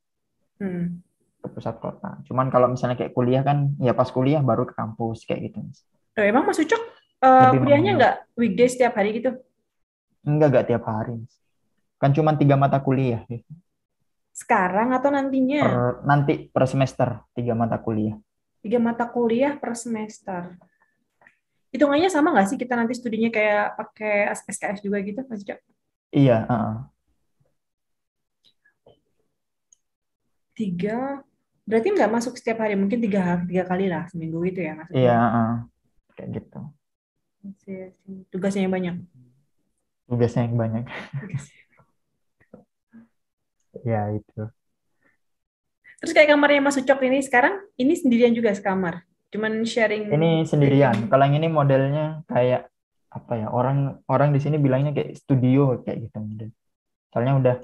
Hmm. ke pusat kota. Cuman kalau misalnya kayak kuliah kan ya pas kuliah baru ke kampus kayak gitu, Miss. Oh, emang Mas Ucok Lebih kuliahnya menghemat. nggak weekday setiap hari gitu? Enggak tiap hari, Miss. Kan cuma 3 mata kuliah gitu. Sekarang atau nantinya? Nanti per semester 3 mata kuliah. 3 mata kuliah per semester. Hitungannya sama nggak sih kita nanti studinya kayak pakai SKS juga gitu, Mas Ucok? Iya, Tiga, berarti nggak masuk setiap hari, mungkin tiga kali lah seminggu gitu ya Iya, masuknya. kayak gitu. Tugasnya yang banyak. Tugasnya yang banyak. Tugasnya. Ya itu. Terus kayak kamarnya Mas Ucok ini sekarang, ini sendirian juga sekamar. Cuman sharing Ini living. sendirian. Kalau yang ini modelnya kayak apa ya? Orang orang di sini bilangnya kayak studio kayak gitu. Soalnya udah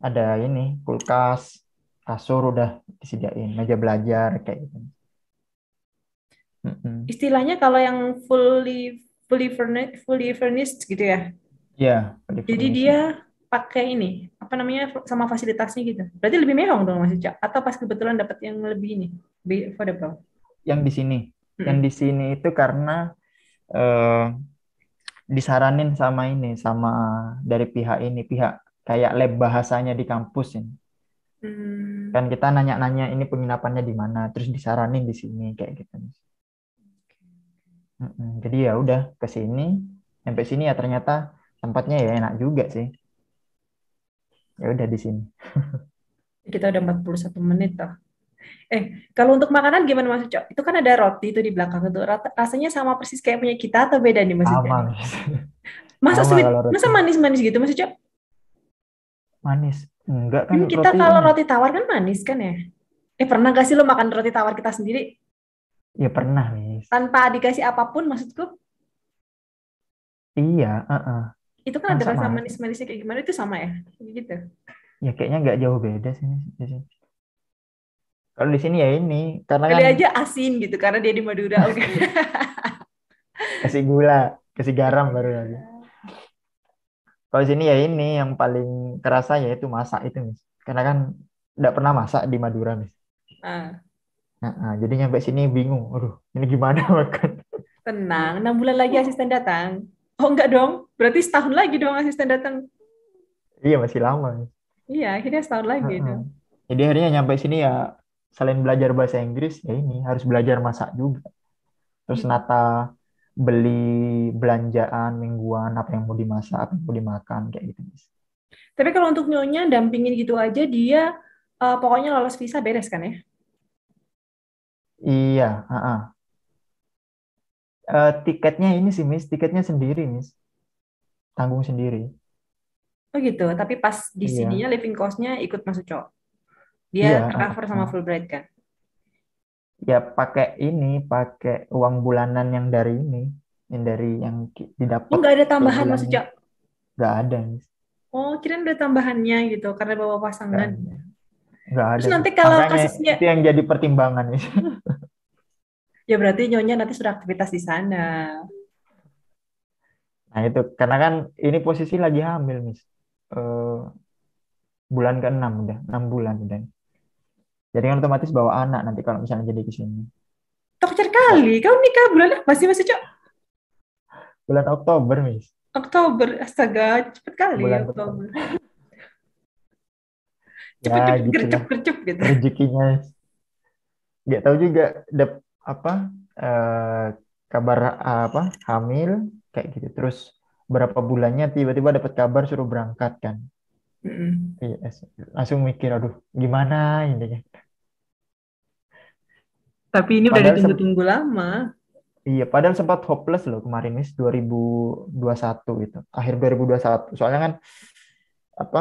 ada ini kulkas, kasur udah disediain, meja belajar kayak gitu. Mm-mm. Istilahnya kalau yang fully furnished gitu ya. Ya, fully Jadi furnished. dia pakai ini, apa namanya, sama fasilitasnya gitu. Berarti lebih mewah dong Mas Ucok? Atau pas kebetulan dapat yang lebih ini, lebih affordable? Yang di sini, yang Mm-mm. di sini itu karena eh, disaranin sama ini, sama dari pihak ini, pihak kayak lab bahasanya di kampus ini. Hmm. Kan kita nanya-nanya ini penginapannya di mana, terus disaranin di sini kayak gitu. Mm-mm. Jadi ya udah ke sini, sampai sini ya ternyata tempatnya ya enak juga sih. Ya udah di sini. Kita udah 41 menit toh. Kalau untuk makanan gimana Mas Ucok? Itu kan ada roti itu di belakang itu. Rasanya sama persis kayak punya kita atau beda nih Mas Ucok Sama, nih? Miss. Masa Sama sweet, kalau masa roti. manis-manis gitu Mas Ucok? Manis. Enggak kan Kita roti kalau ini. roti tawar kan manis kan ya? Pernah gak sih lo makan roti tawar kita sendiri Ya pernah, Miss. tanpa dikasih apapun maksudku? Iya, Itu kan ada masa rasa mas? manis-manisnya kayak gimana itu sama ya? Gitu. Ya kayaknya nggak jauh beda sih, Miss, di sini. Kalau di sini ya ini, karena Kali kan aja asin gitu karena dia di Madura. Oke. kasih gula, kasih garam baru lagi. Kalau di sini ya ini yang paling kerasa ya itu masak itu, Miss. Karena kan nggak pernah masak di Madura, Miss. Ah, Jadi nyampe sini bingung. Aduh, ini gimana makan? tenang, 6 bulan lagi asisten datang. Oh enggak dong, berarti setahun lagi dong asisten datang. Iya masih lama, Miss. Iya, akhirnya setahun lagi Heeh. dong. Jadi akhirnya nyampe sini ya selain belajar bahasa Inggris ya ini harus belajar masak juga. Terus Hmm. nata beli belanjaan mingguan apa yang mau dimasak, apa yang mau dimakan kayak gitu, Miss. Tapi kalau untuk nyonya dampingin gitu aja dia pokoknya lolos visa beres kan ya? Iya, tiketnya ini sih, Miss, tiketnya sendiri, Miss. Tanggung sendiri. Oh gitu, tapi pas di Iya. sininya living cost-nya ikut masuk cok. Dia Iya, tercover sama Fulbright kan? ya pakai ini, pakai uang bulanan yang dari ini, yang dari yang Oh didapat nggak ada tiap tambahan masuk bulannya. cok. Nggak ada, Miss. Oh kirain ada tambahannya gitu karena bawa Nggak pasangan. ada. Nggak Terus ada, nanti Miss. kalau Makanya kasusnya, itu yang jadi pertimbangan, Miss. ya berarti nyonya nanti sudah aktivitas di sana. Nah itu karena kan ini posisi lagi hamil, Miss. Eh, bulan ke-6 udah, 6 bulan udah. Jadi kan otomatis bawa anak nanti kalau misalnya jadi ke sini. Tokcer kali, kau nikah bulan apa sih masuk cok? Bulan Oktober, Miss. Oktober, astaga, cepet kali ya Bulan Oktober. Oktober. Ya Cepet-cepet gitulah gercep-gercep gitu. rezekinya. Nggak tahu juga apa eh, kabar apa hamil kayak gitu. Terus berapa bulannya tiba-tiba dapat kabar suruh berangkat kan. Mm-mm. Yes. Langsung mikir, aduh gimana ini kan. Tapi ini udah Padahal ditunggu-tunggu lama. iya, padahal sempat hopeless loh kemarin nih 2021 itu. Akhir 2021. Soalnya kan apa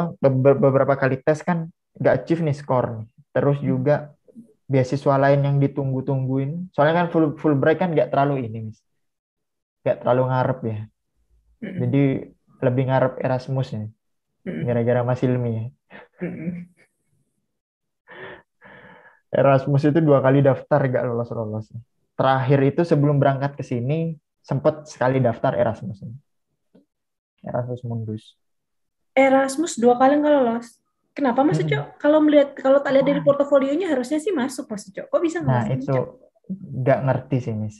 beberapa kali tes kan nggak achieve nih skor nih. Terus juga beasiswa lain yang ditunggu-tungguin. Soalnya kan Fulbright kan nggak terlalu ini, Miss. Nggak terlalu ngarep ya. Jadi Mm-mm. lebih ngarep Erasmus ya. Mm-mm. Gara-gara Mas Hilmi ya. Mm-mm. Erasmus itu 2 kali daftar nggak lolos-lolos. Terakhir itu sebelum berangkat ke sini sempat sekali daftar Erasmus. Erasmus Mundus. Erasmus 2 kali nggak lolos. Kenapa Mas Uco? Mm-mm. Kalau tak lihat dari Ah, portofolionya harusnya sih masuk Mas Uco. Kok bisa nggak nah, masuk Mas itu Uco? nggak ngerti sih, Miss.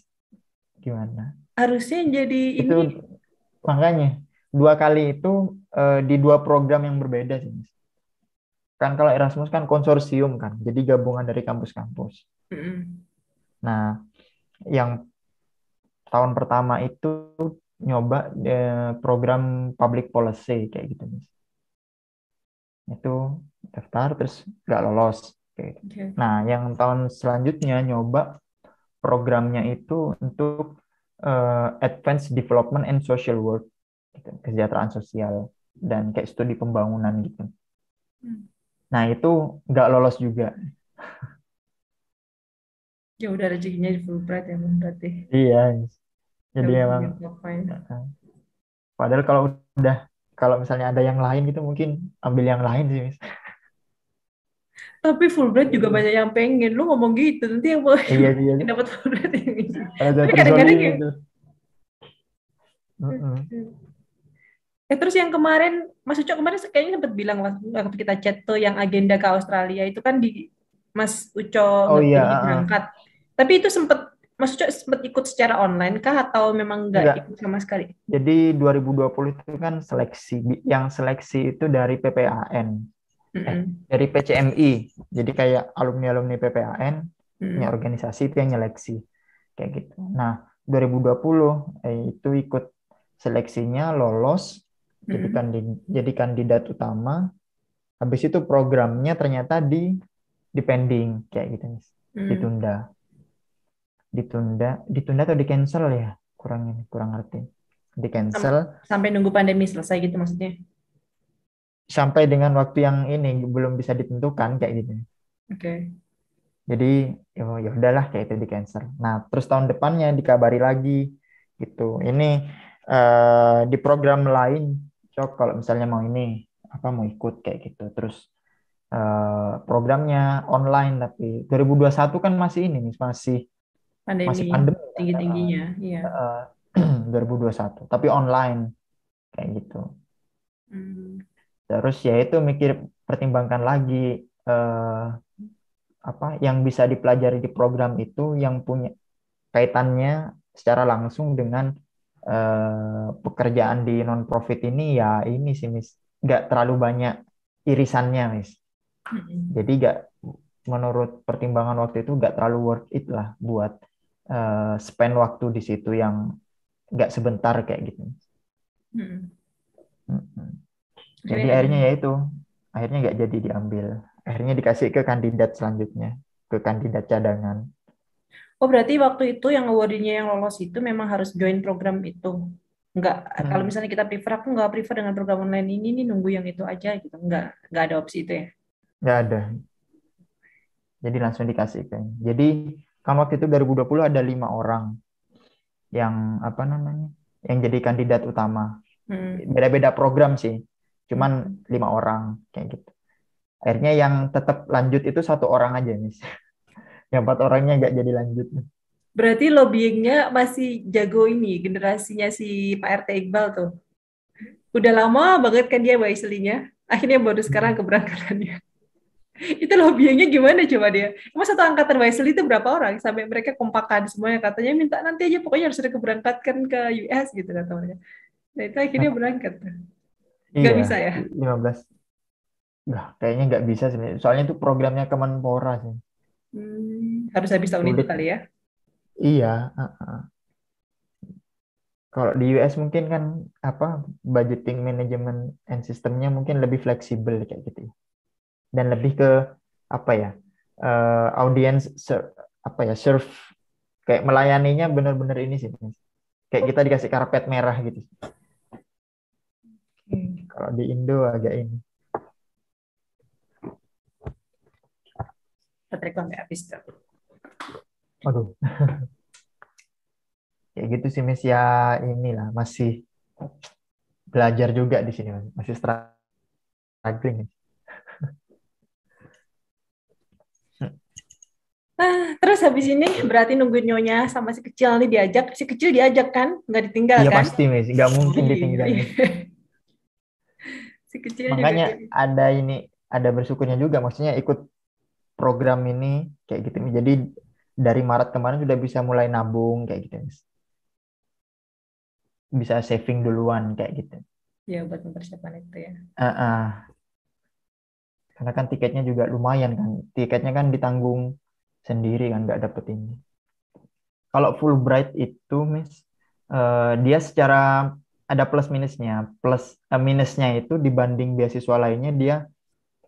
Gimana? Harusnya jadi Itu ini. makanya 2 kali itu di 2 program yang berbeda sih, Miss. Kan kalau Erasmus kan konsorsium kan, jadi gabungan dari kampus-kampus. Mm-mm. Nah, yang tahun pertama itu nyoba program public policy kayak gitu, Miss. Itu daftar terus nggak lolos. Oke. Oke. Nah, yang tahun selanjutnya nyoba programnya itu untuk Advanced Development and Social Work, gitu, kesejahteraan sosial dan kayak studi pembangunan gitu. Hmm. Nah, itu nggak lolos juga. Ya udah rezekinya di Fulbright ya Bang, berarti. Iya, Ya jadi udah emang nggak apa-apain. padahal kalau misalnya ada yang lain gitu mungkin ambil yang lain sih, Miss. Tapi Fulbright juga banyak yang pengen. Lu ngomong gitu, nanti yang mau Iya sih, iya yang sih. dapat Fulbright yang ini. Rada Tapi kadang-kadang terzolimi yang itu. Mm-mm. terus yang kemarin, Mas Ucok kemarin kayaknya sempat bilang waktu kita chat tuh yang agenda ke Australia itu kan di Mas Uco Oh nggak iya, jadi berangkat. Tapi itu sempat Mas Uco sempat ikut secara online kah atau memang nggak enggak. ikut sama sekali? Jadi 2020 itu kan seleksi. Yang seleksi itu dari PPAN. Mm-mm. Dari PCMI. Jadi kayak alumni-alumni PPAN punya Mm-mm. organisasi itu yang nyeleksi. Kayak gitu. Nah, 2020 itu ikut seleksinya lolos Mm-mm. jadi kandidat utama. Habis itu programnya ternyata di pending kayak gitu, Miss. Mm. Ditunda. Ditunda atau di cancel ya? Kurang ngerti. Di cancel Sampai nunggu pandemi selesai gitu maksudnya. sampai dengan waktu yang ini belum bisa ditentukan kayak gitu. Oke. Jadi ya udahlah kayak itu di cancel. Nah, terus tahun depannya dikabari lagi gitu. Ini di program lain, Cok, kalau misalnya mau ini apa mau ikut kayak gitu. Terus programnya online tapi 2021 kan masih ini Miss, masih Pandemi masih pandemi kan. tinggi-tingginya, iya. 2021 tapi online kayak gitu. Hmm. Terus ya itu mikir pertimbangkan lagi eh, apa yang bisa dipelajari di program itu yang punya kaitannya secara langsung dengan pekerjaan di non-profit ini ya ini sih Miss, nggak terlalu banyak irisannya Miss. Mm-mm. Jadi nggak menurut pertimbangan waktu itu nggak terlalu worth it lah buat spend waktu di situ yang nggak sebentar kayak gitu. Mm-mm. Mm-mm. Akhirnya Jadi nggak akhirnya jadi. ya itu akhirnya nggak jadi diambil. Akhirnya dikasih ke kandidat selanjutnya, ke kandidat cadangan. Oh, berarti waktu itu yang awardingnya yang lolos itu memang harus join program itu. Enggak, kalau Hmm, misalnya kita prefer, aku nggak prefer dengan program online ini nih, nunggu yang itu aja gitu. Nggak ada opsi itu ya. nggak ada. Jadi langsung dikasih kan. Jadi kan waktu itu 2020 ada 5 orang yang apa namanya, yang jadi kandidat utama. Hmm. Beda-beda program sih, cuman Hmm. 5 orang kayak gitu. Akhirnya yang tetap lanjut itu 1 orang aja nih. Yang 4 orangnya nggak jadi lanjut. Berarti lobbyingnya masih jago ini, generasinya si Pak RT Iqbal tuh. Udah lama banget kan dia Wisely-nya. Akhirnya baru sekarang Hmm. keberangkatannya. Itu lobbyingnya gimana coba dia? Emang satu angkatan Wisely itu berapa orang? Sampai mereka kompakan semuanya katanya minta nanti aja pokoknya harus ada keberangkatkan ke US gitu kata mereka. Nah itu akhirnya berangkat. Nggak Iya, bisa ya? 15. Nah, kayaknya nggak bisa sebenarnya. Soalnya itu programnya Kemenpora sih. Harus habis tahun itu Sulit. kali ya. Iya. Kalau di US mungkin kan apa budgeting management and sistemnya mungkin lebih fleksibel kayak gitu ya. Dan lebih ke apa ya audience apa ya serve kayak melayaninya benar-benar ini sih Mas. Kayak kita dikasih karpet merah gitu. Kalau di Indo agak ini. Baterai sampai habis tuh. Aduh, kayak gitu sih Miss ya inilah masih belajar juga di sini Mas. Masih struggling. Terus habis ini berarti nungguin nyonya sama si kecil nih diajak. Si kecil diajak kan? Nggak ditinggal Iya kan? pasti Miss, nggak mungkin Iya, ditinggal iya. Miss. Si kecil juga Makanya kan. ada ini ada bersyukurnya juga maksudnya ikut program ini kayak gitu. Jadi dari Maret kemarin sudah bisa mulai nabung kayak gitu. Mas. Bisa saving duluan kayak gitu. Ya buat mempersiapkan itu ya. Ah, ah. Karena kan tiketnya juga lumayan kan. Tiketnya kan ditanggung sendiri kan nggak dapet ini. Kalau Fulbright itu, Miss, dia secara ada plus minusnya. Minusnya itu dibanding beasiswa lainnya dia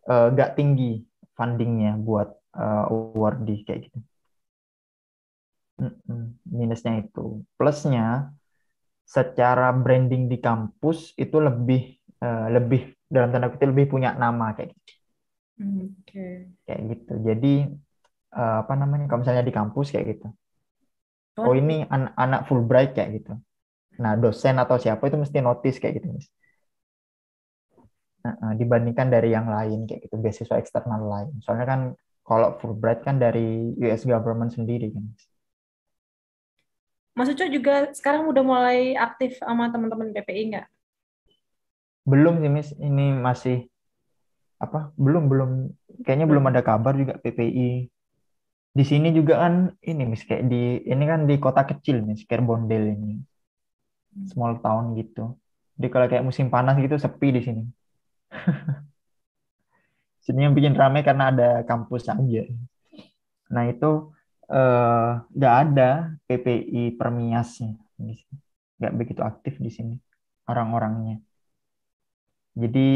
nggak tinggi. fundingnya buat awardee kayak gitu. Minusnya itu. Plusnya, secara branding di kampus itu lebih dalam tanda kutip lebih punya nama Oke. kayak gitu. Jadi apa namanya? Kalau misalnya di kampus kayak gitu. Oh, Oh, ini anak Fulbright kayak gitu. Nah, dosen atau siapa itu mesti notice kayak gitu, Miss. Dibandingkan dari yang lain kayak gitu, beasiswa eksternal lain. Soalnya kan kalau Fulbright kan dari US government sendiri kan, Miss. Mas Uco juga sekarang udah mulai aktif sama teman-teman PPI nggak? Belum sih, Miss. Ini masih apa? Belum belum kayaknya belum Belum. ada kabar juga PPI. Di sini juga kan ini, Miss, kayak ini kan di kota kecil, Miss, Carbondale ini, small town gitu. Jadi kalau kayak musim panas gitu sepi di sini. Sini yang bikin ramai karena ada kampus aja. Nah, itu nggak ada PPI Permiasnya di sini. Nggak begitu aktif di sini orang-orangnya. Jadi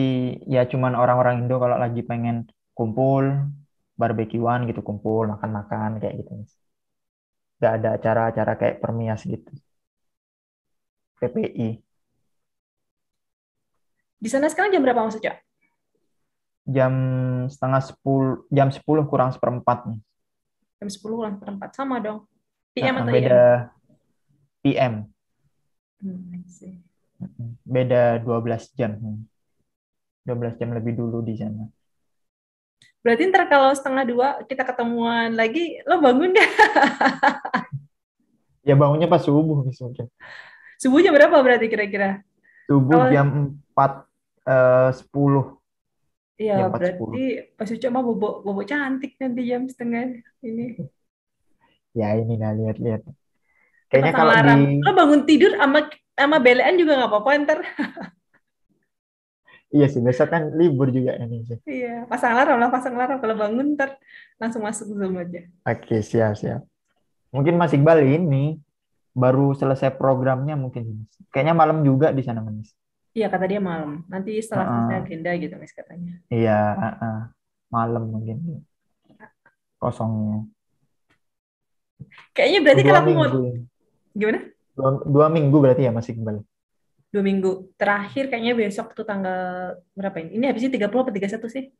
ya cuman orang-orang Indo kalau lagi pengen kumpul, barbekyuan gitu, kumpul, makan-makan kayak gitu, Miss. Nggak ada acara-acara kayak Permias gitu, PPI. Di sana sekarang jam berapa Mas Uco? Jam setengah 10, jam 10 kurang seperempat nih. Jam 10 ulang perempat. Sama dong. PM Nah, atau IM? beda PM. I see. Beda 12 jam. 12 jam lebih dulu di sana. Berarti ntar kalau setengah dua kita ketemuan lagi, lo bangun nggak? Ya bangunnya pas subuh, Miss, mungkin. Subuh jam berapa berarti kira-kira? Subuh Kalau jam 4 10, ya jam 4 berarti 10. Mas Uco mah bobo bobo cantik nanti jam setengah ini. Ya ini nah, lihat-lihat. Kita Kayaknya pasang kalau di alarm. Lo bangun tidur sama sama BLN juga nggak apa-apa ntar. iya sih, besok kan libur juga ini sih. Iya, pasang alarm lah, pasang alarm. Kalau bangun ntar langsung masuk Zoom aja. Oke, siap-siap. Mungkin Mas Iqbal ini baru selesai programnya mungkin, Mas. Kayaknya malam juga di sana, Mas. Iya, kata dia malam. Nanti setelah selesai Heeh. agenda gitu, Mas katanya. Iya, heeh. Malam mungkin kosongnya. Kayaknya berarti Dua kalau aku mau minggu ini. gimana? Dua minggu berarti ya Mas Iqbal. 2 minggu. Terakhir kayaknya besok tuh tanggal berapa ini? Ini habisnya 30 atau 31 sih?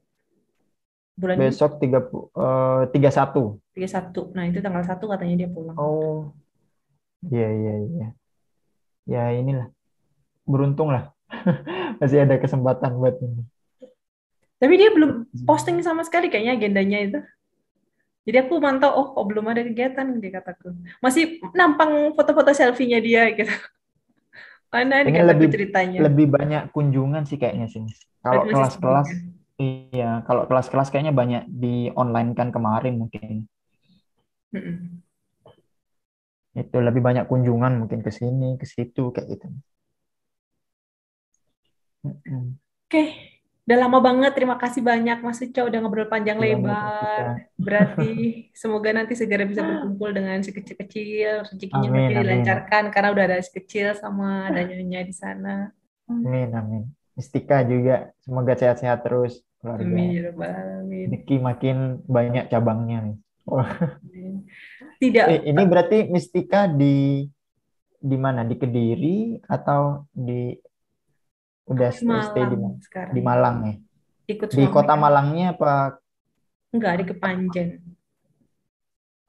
Bulan ini Besok 31. 31. Nah, itu tanggal 1 katanya dia pulang. Oh, iya iya iya. Ya inilah, beruntung lah. Masih ada kesempatan buat ini. Tapi dia belum posting sama sekali kayaknya agendanya itu. Jadi aku mantau, oh kok belum ada kegiatan, dia kataku. Masih nampang foto-foto selfie-nya dia gitu. Mana nih Kayaknya kataku lebih ceritanya. lebih banyak kunjungan sih kayaknya sih, Miss. Kalau Berarti masih sibuk kelas-kelas, ya. iya, kalau kelas-kelas kayaknya banyak di online kan kemarin mungkin. Mm-mm. Itu lebih banyak kunjungan mungkin ke sini, ke situ kayak gitu. Mm-mm. Oke, udah lama banget. Terima kasih banyak Mas Uco udah ngobrol panjang Iya, Mbak lebar. Tika. Berarti semoga nanti segera bisa berkumpul dengan si kecil-kecil, rezekinya makin Amin, amin. dilancarkan karena udah ada si kecil sama ada nyonya di sana. Amin, amin. Mistika juga semoga sehat-sehat terus keluarga. Amin ya rabbal alamin. Diki makin banyak cabangnya nih. Wah. Tidak, Ini berarti Mistika di mana? Di Kediri atau udah aku di stay Malang di mana? sekarang Di ini. Malang ya. Ikut Di suami kota kan. Malangnya apa? Enggak, di Kepanjen.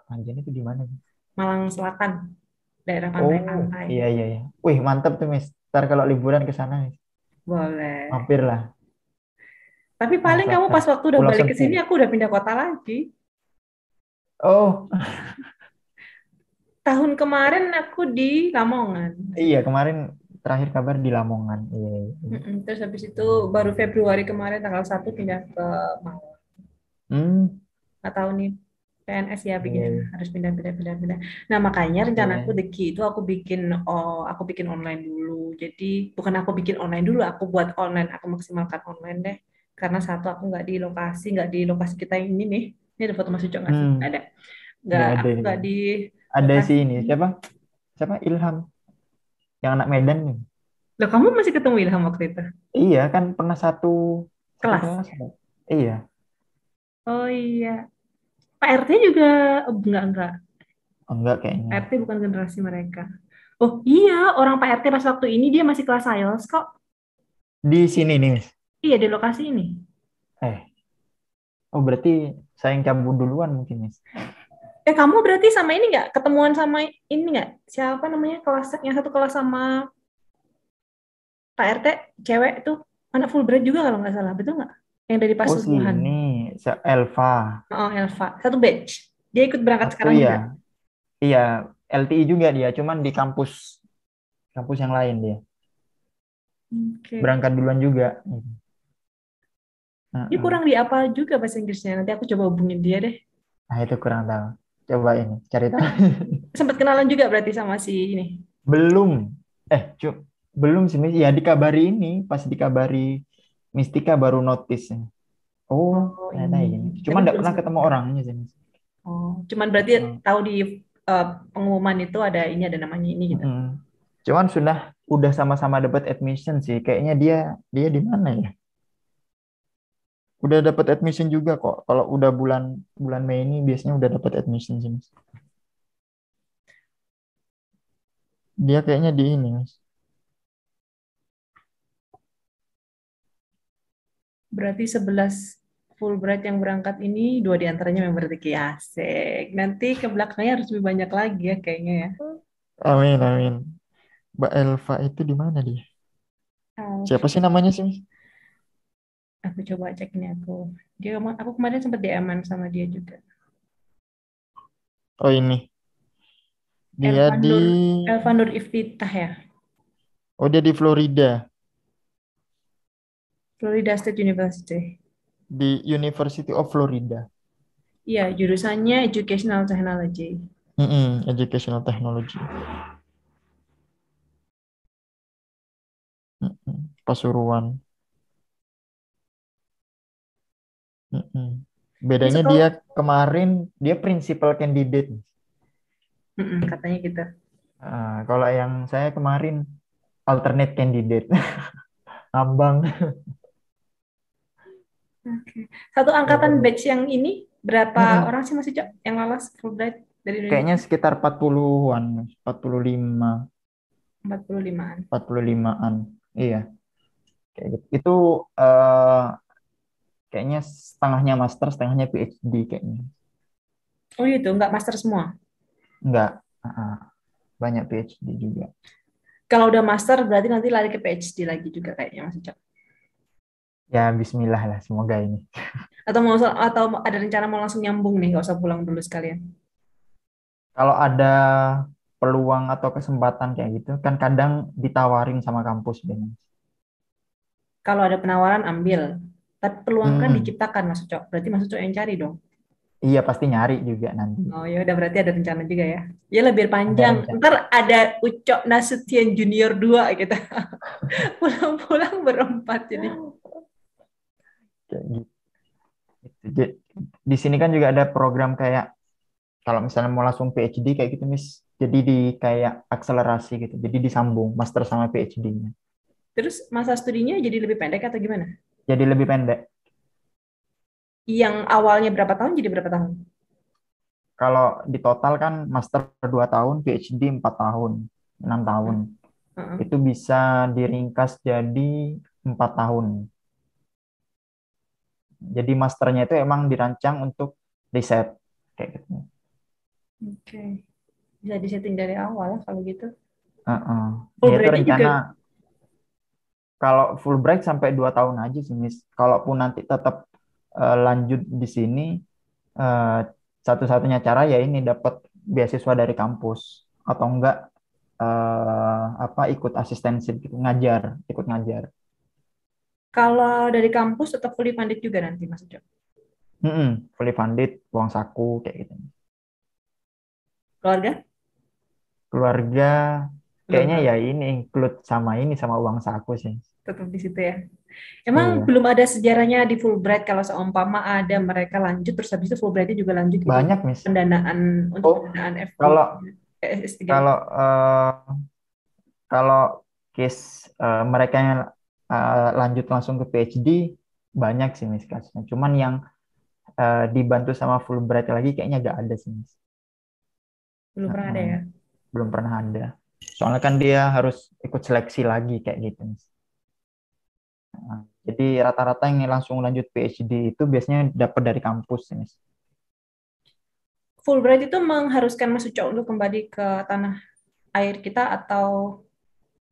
Anjir itu di mana? Malang Selatan, daerah Oh, pantai-pantai. iya iya iya. Wih, mantap tuh, Mis. Ntar kalau liburan ke sana, Mis. Boleh. Mampir lah. Tapi Malang paling kamu Selatan. pas waktu udah Pulau balik ke sini, Seribu. aku udah pindah kota lagi. Oh, Tahun kemarin aku di Lamongan. iya kemarin terakhir kabar di Lamongan. Iya, iya, iya. Mm-mm. Terus habis itu baru Februari kemarin tanggal 1 pindah ke Malang. Hmm, Nggak tahu nih PNS ya iya, bikin iya. harus pindah-pindah. Nah makanya rencanaku Iya. Deki itu aku bikin online dulu. Jadi bukan aku bikin online dulu, aku buat online, aku maksimalkan online deh. Karena satu aku nggak di lokasi kita yang ini nih. Ini ada foto Mas Ucok nggak sih? Nggak Hmm, ada. Nggak, nggak ada aku ini. nggak di Ada sih lokasi. ini. Siapa? Siapa? Ilham. Yang anak Medan nih. Loh kamu masih ketemu Ilham waktu itu? Iya kan pernah satu Kelas. kelas. Iya. Oh iya. Pak RT juga, oh, enggak. Oh, enggak kayaknya. Pak RT bukan generasi mereka. Oh iya, orang Pak RT pas waktu ini dia masih kelas sales kok. Di sini nih, Miss. Iya, di lokasi ini. Eh, oh berarti saya yang cabut duluan mungkin, Miss. Kamu berarti sama ini nggak ketemuan sama ini nggak? Siapa namanya kelas yang satu kelas sama Pak RT, cewek tuh anak Fulbright juga kalau nggak salah, betul nggak? Yang dari Oh si Pasuruan. ini, Elva. Oh, Elva. Satu batch. Dia ikut berangkat Aku sekarang ya, juga. iya LTI juga dia, cuman di kampus kampus yang lain dia. Oke. Berangkat duluan juga. Dia Heeh. kurang di apa juga bahasa Inggrisnya. Nanti aku coba hubungin dia deh. Nah itu kurang tahu. Coba ini cari tahu. Sempat kenalan juga berarti sama si ini. Belum. Belum sih, Miss. Ya dikabari ini, pas dikabari Mistika baru notice. Oh, Oh, ternyata ini. ya gini. Cuma Tapi nggak belum pernah sempat ketemu kenal. orangnya sih, Miss. Oh, cuman berarti Heeh. tahu di eh, pengumuman itu ada ini ada namanya ini gitu. Heeh. Cuman udah sama-sama dapat admission sih. Kayaknya dia dia di mana ya? Udah dapat admission juga kok. Kalau udah bulan bulan Mei ini biasanya udah dapat admission sih, Mas. Dia kayaknya di ini, Mas. Berarti 11 Fulbright yang berangkat ini dua diantaranya memang rezeki asik. Nanti ke belakangnya harus lebih banyak lagi ya kayaknya ya. Amin, amin. Mbak Elva itu di mana dia? Siapa Alfa. sih namanya sih, Mas? Aku coba cek ini aku. Aku kemarin sempat DM-an sama dia juga. Oh ini. Dia Elvan di Nur Elvan Nur Iftitah ya. Oh dia di Florida, Florida State University. di University of Florida. Iya, jurusannya Educational Technology. Educational Technology. Pasuruan. Mm-mm. Di Bedanya dia sekolah, kemarin dia principal candidate. katanya gitu. Kalau yang saya kemarin alternate candidate. Ngambang. Oke. Satu Nggak angkatan perlu. batch yang ini berapa Mm-mm. orang sih Mas Ica yang lolos Fulbright dari Kayaknya Indonesia? sekitar 40-an, 45, 45-an. 45-an. Iya, kayak gitu. Itu eh, kayaknya setengahnya master, setengahnya PhD kayaknya. Oh itu nggak master semua. Enggak, banyak PhD juga. Kalau udah master berarti nanti lari ke PhD lagi juga kayaknya Mas Ica. Ya, bismillah lah, semoga ini. Atau ada rencana mau langsung nyambung nih, nggak usah pulang dulu sekalian. Kalau ada peluang atau kesempatan kayak gitu, kan kadang ditawarin sama kampus, Ben. Kalau ada penawaran ambil. Tapi peluang kan Mm-mm. diciptakan Mas Ucok. Berarti Mas Ucok yang cari dong. Iya, pasti nyari juga nanti. Oh ya udah berarti ada rencana juga ya. Ya lebih Ada panjang. rencana. Ntar ada Ucok Nasution Junior 2 gitu. Pulang-pulang berempat jadi. Kayak gitu. Di sini kan juga ada program kayak kalau misalnya mau langsung PhD kayak gitu, Miss. Jadi di kayak akselerasi gitu. Jadi disambung master sama PhD-nya. Terus masa studinya jadi lebih pendek atau gimana? Jadi lebih pendek. Yang awalnya berapa tahun jadi berapa tahun? Kalau di total kan master 2 tahun, PhD 4 tahun, 6 tahun. Heeh. Itu bisa diringkas jadi 4 tahun. Jadi masternya itu emang dirancang untuk riset kayak gitu. Oke. Bisa disetting dari awal kalau gitu. Heeh. Dia itu Fulbrightnya juga. rencana kalau Fulbright sampai 2 tahun aja sih, Miss. Kalaupun nanti tetap lanjut di sini, eh, satu-satunya cara ya ini dapat beasiswa dari kampus atau enggak apa ikut asistensi gitu, ikut ngajar. Kalau dari kampus tetap fully funded juga nanti Mas Ucok. Fully funded, uang saku kayak gitu. Keluarga? Keluarga Belum kayaknya tahu. ya ini include sama ini sama uang saku sih. Tetap di situ ya. Emang Iya. belum ada sejarahnya di Fulbright kalau seumpama ada mereka lanjut terus habis itu Fulbrightnya juga lanjut gitu. Banyak, Miss. Pendanaan untuk Oh, pendanaan FD kalau S3. kalau kalau case mereka yang lanjut langsung ke PhD banyak sih, Miss, kasusnya. Cuman yang dibantu sama Fulbright lagi kayaknya gak ada sih, Mas. Belum pernah ada Heeh, ya. belum pernah ada. Soalnya kan dia harus ikut seleksi lagi kayak gitu, Mas. Heeh. Jadi rata-rata yang langsung lanjut PhD itu biasanya dapat dari kampus, Mas. Fulbright itu mengharuskan Mas Ucok untuk kembali ke tanah air kita atau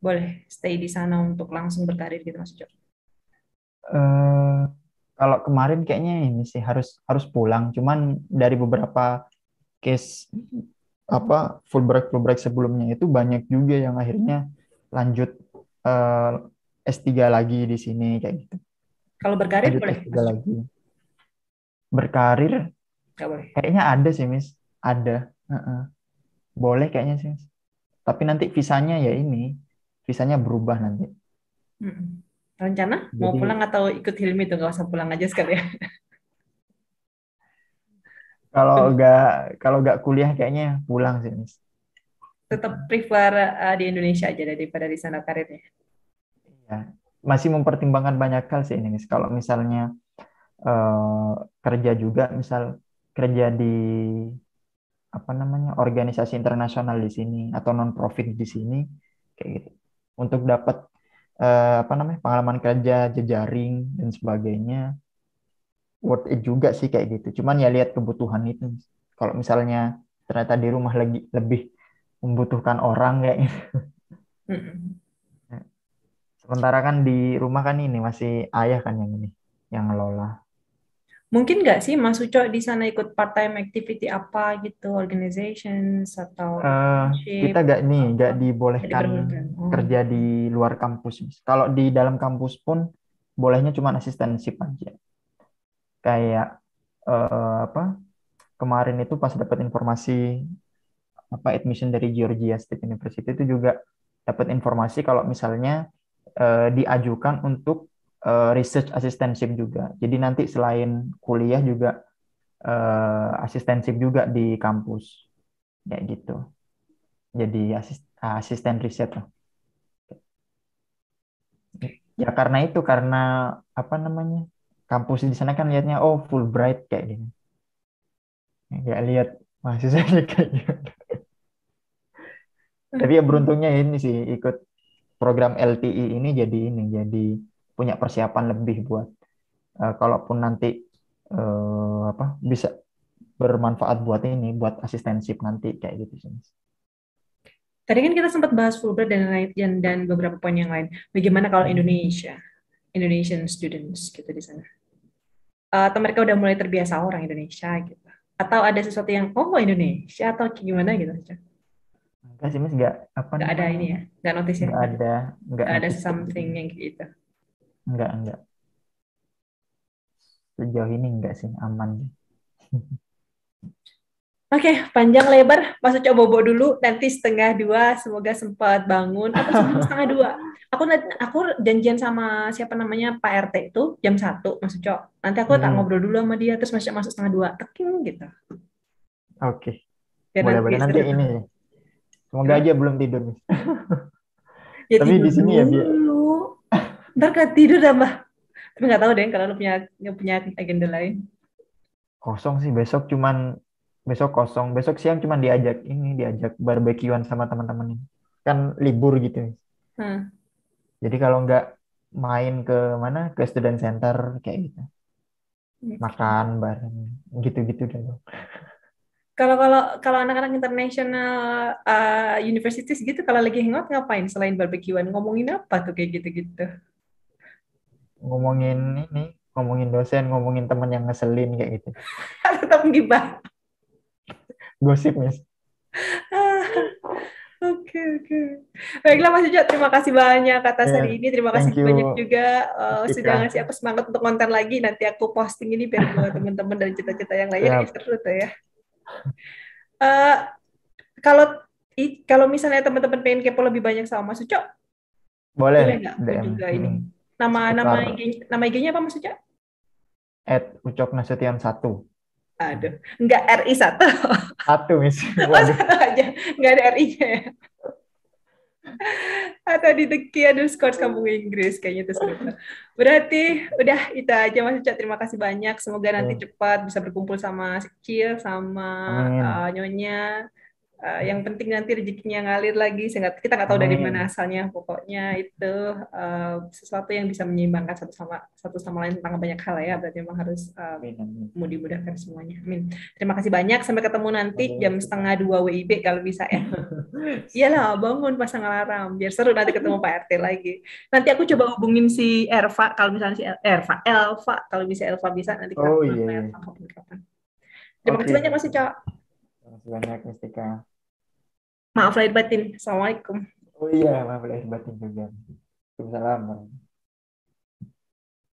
boleh stay di sana untuk langsung berkarir gitu Mas Ucok? eh Kalau kemarin kayaknya ini sih harus harus pulang. Cuman dari beberapa case apa Fulbright sebelumnya itu banyak juga yang akhirnya lanjut eh, S3 lagi di sini kayak gitu. Kalau berkarir Lanjut boleh S3 Mas Ucok? lagi. Berkarir Nggak boleh. kayaknya ada sih, Miss. Ada. Heeh. Boleh kayaknya sih, Miss. Tapi nanti visanya ya ini, visanya berubah nanti. Mm-mm. Rencana mau pulang Jadi atau ikut Hilmi itu nggak usah pulang aja sekali ya. kalau nggak kalau nggak kuliah kayaknya pulang sih, Miss. Tetap prefer di Indonesia aja daripada di sana karirnya. Ya, masih mempertimbangkan banyak hal sih ini, Miss. Kalau misalnya eh, kerja juga, misal kerja di apa namanya organisasi internasional di sini atau non profit di sini, kayak gitu. Untuk dapat apa namanya pengalaman kerja jejaring dan sebagainya, worth it juga sih kayak gitu. Cuman ya lihat kebutuhan itu, Miss. Kalau misalnya ternyata di rumah lagi lebih membutuhkan orang kayak gitu. Mm-mm. Sementara kan di rumah kan ini masih ayah kan yang ini yang ngelola. Mungkin nggak sih Mas Uco di sana ikut part-time activity apa gitu, organizations atau eh internship kita gak nih apa? gak Nggak dibolehkan diperbolehkan. Oh. kerja di luar kampus, Miss. Kalau di dalam kampus pun bolehnya cuma asistenship aja. Kayak apa kemarin itu pas dapat informasi apa admission dari Georgia State University itu juga dapat informasi kalau misalnya diajukan untuk research assistantship juga. Jadi nanti selain kuliah juga assistantship juga di kampus kayak gitu. Jadi asisten riset lah. Ya karena itu karena apa namanya kampus di sana kan lihatnya oh Fulbright kayak gini. Nggak lihat mahasiswanya kayak gitu. Tapi ya beruntungnya ini sih ikut program LTI ini jadi punya persiapan lebih buat kalaupun nanti apa bisa bermanfaat buat ini buat asistensip nanti kayak gitu sih, Mas. Tadi kan kita sempat bahas Fulbright dan lain dan beberapa poin yang lain. Bagaimana kalau Hmm. Indonesia, Indonesian students gitu di sana? Atau mereka udah mulai terbiasa orang Indonesia gitu? Atau ada sesuatu yang oh Indonesia atau gimana gitu? Enggak sih Mas, nggak apa Nggak ada namanya ini ya, nggak notice ya, nggak ada nggak nggak ada notice kayak gitu, something yang gitu. nggak sejauh ini nggak sih aman. Oke, panjang lebar, masuk coba bobo dulu, nanti setengah dua, semoga sempat bangun, atau sebelum setengah dua. Aku janjian sama siapa namanya Pak RT itu jam 1, masuk cok. Nanti aku tak Hmm, ngobrol dulu sama dia, terus masuk masuk setengah dua, teking gitu. oke, Biar nanti boleh nanti seru tuh. ini semoga Gimana? aja belum tidur nih. Ya Tapi tidur di sini ya dulu. Ntar kan tidur tambah. Tapi nggak tahu deh kalau lu punya nggak punya agenda lain. kosong sih besok kosong besok siang cuman diajak barbekyuan sama teman-teman ini. Kan libur gitu. Hmm. Jadi kalau nggak main ke mana ke student center kayak gitu Oke. makan bareng gitu-gitu dulu. Kalau kalau kalau anak-anak international universities gitu kalau lagi hangout ngapain selain barbekyuan ngomongin apa tuh kayak gitu-gitu. Ngomongin ini ngomongin dosen ngomongin teman yang ngeselin kayak gitu Tetap gibah. gosip Miss. Oke, oke. Baiklah Mas Ujo, terima kasih banyak atas hari Ya, ini. Terima kasih thank banyak you juga sudah Tika. ngasih aku semangat untuk konten lagi. Nanti aku posting ini biar buat teman-teman dan cita-cita yang lainnya kayak Siap. seru tuh ya. Eh, kalau kalau misalnya teman-teman pengen kepo lebih banyak sama Mas Ujo, boleh Boleh nggak aku DM. juga ini? Nama nama Seputar IG, nama IG-nya apa Mas Ujo? @ucoknasution 1. Aduh, nggak RI 1. Satu Miss. Oh, Waduh. satu aja. Nggak ada RI-nya ya. Atau di The Key underscore kampung Inggris, kayaknya itu seru tuh. Berarti udah itu aja Mas Uca, terima kasih banyak, semoga nanti Oke. cepat bisa berkumpul sama si Kecil sama Amin. Nyonya. Yang penting nanti rezekinya ngalir lagi. Kita nggak tahu dari mana Amin. asalnya. Pokoknya itu sesuatu yang bisa menyeimbangkan satu sama lain tentang banyak hal ya. Berarti memang harus Amin. Amin. dimudahkan semuanya. Amin. Terima kasih banyak. Sampai ketemu nanti Oke, jam kita. setengah 2 WIB kalau bisa ya. Iyalah, bangun pasang alarm. Biar seru nanti ketemu Pak RT lagi. Nanti aku coba hubungin si Erva. Kalau misalnya si Elva. Kalau bisa Elva bisa, nanti kita Oh ketemu iya, sama iya. Elva kapan-kapan. Terima kasih Oke, banyak Mas Ica. terima kasih banyak Mistika. Maaf lahir batin. Assalamualaikum. Oh iya, maaf lahir batin juga. Waalaikumsalam.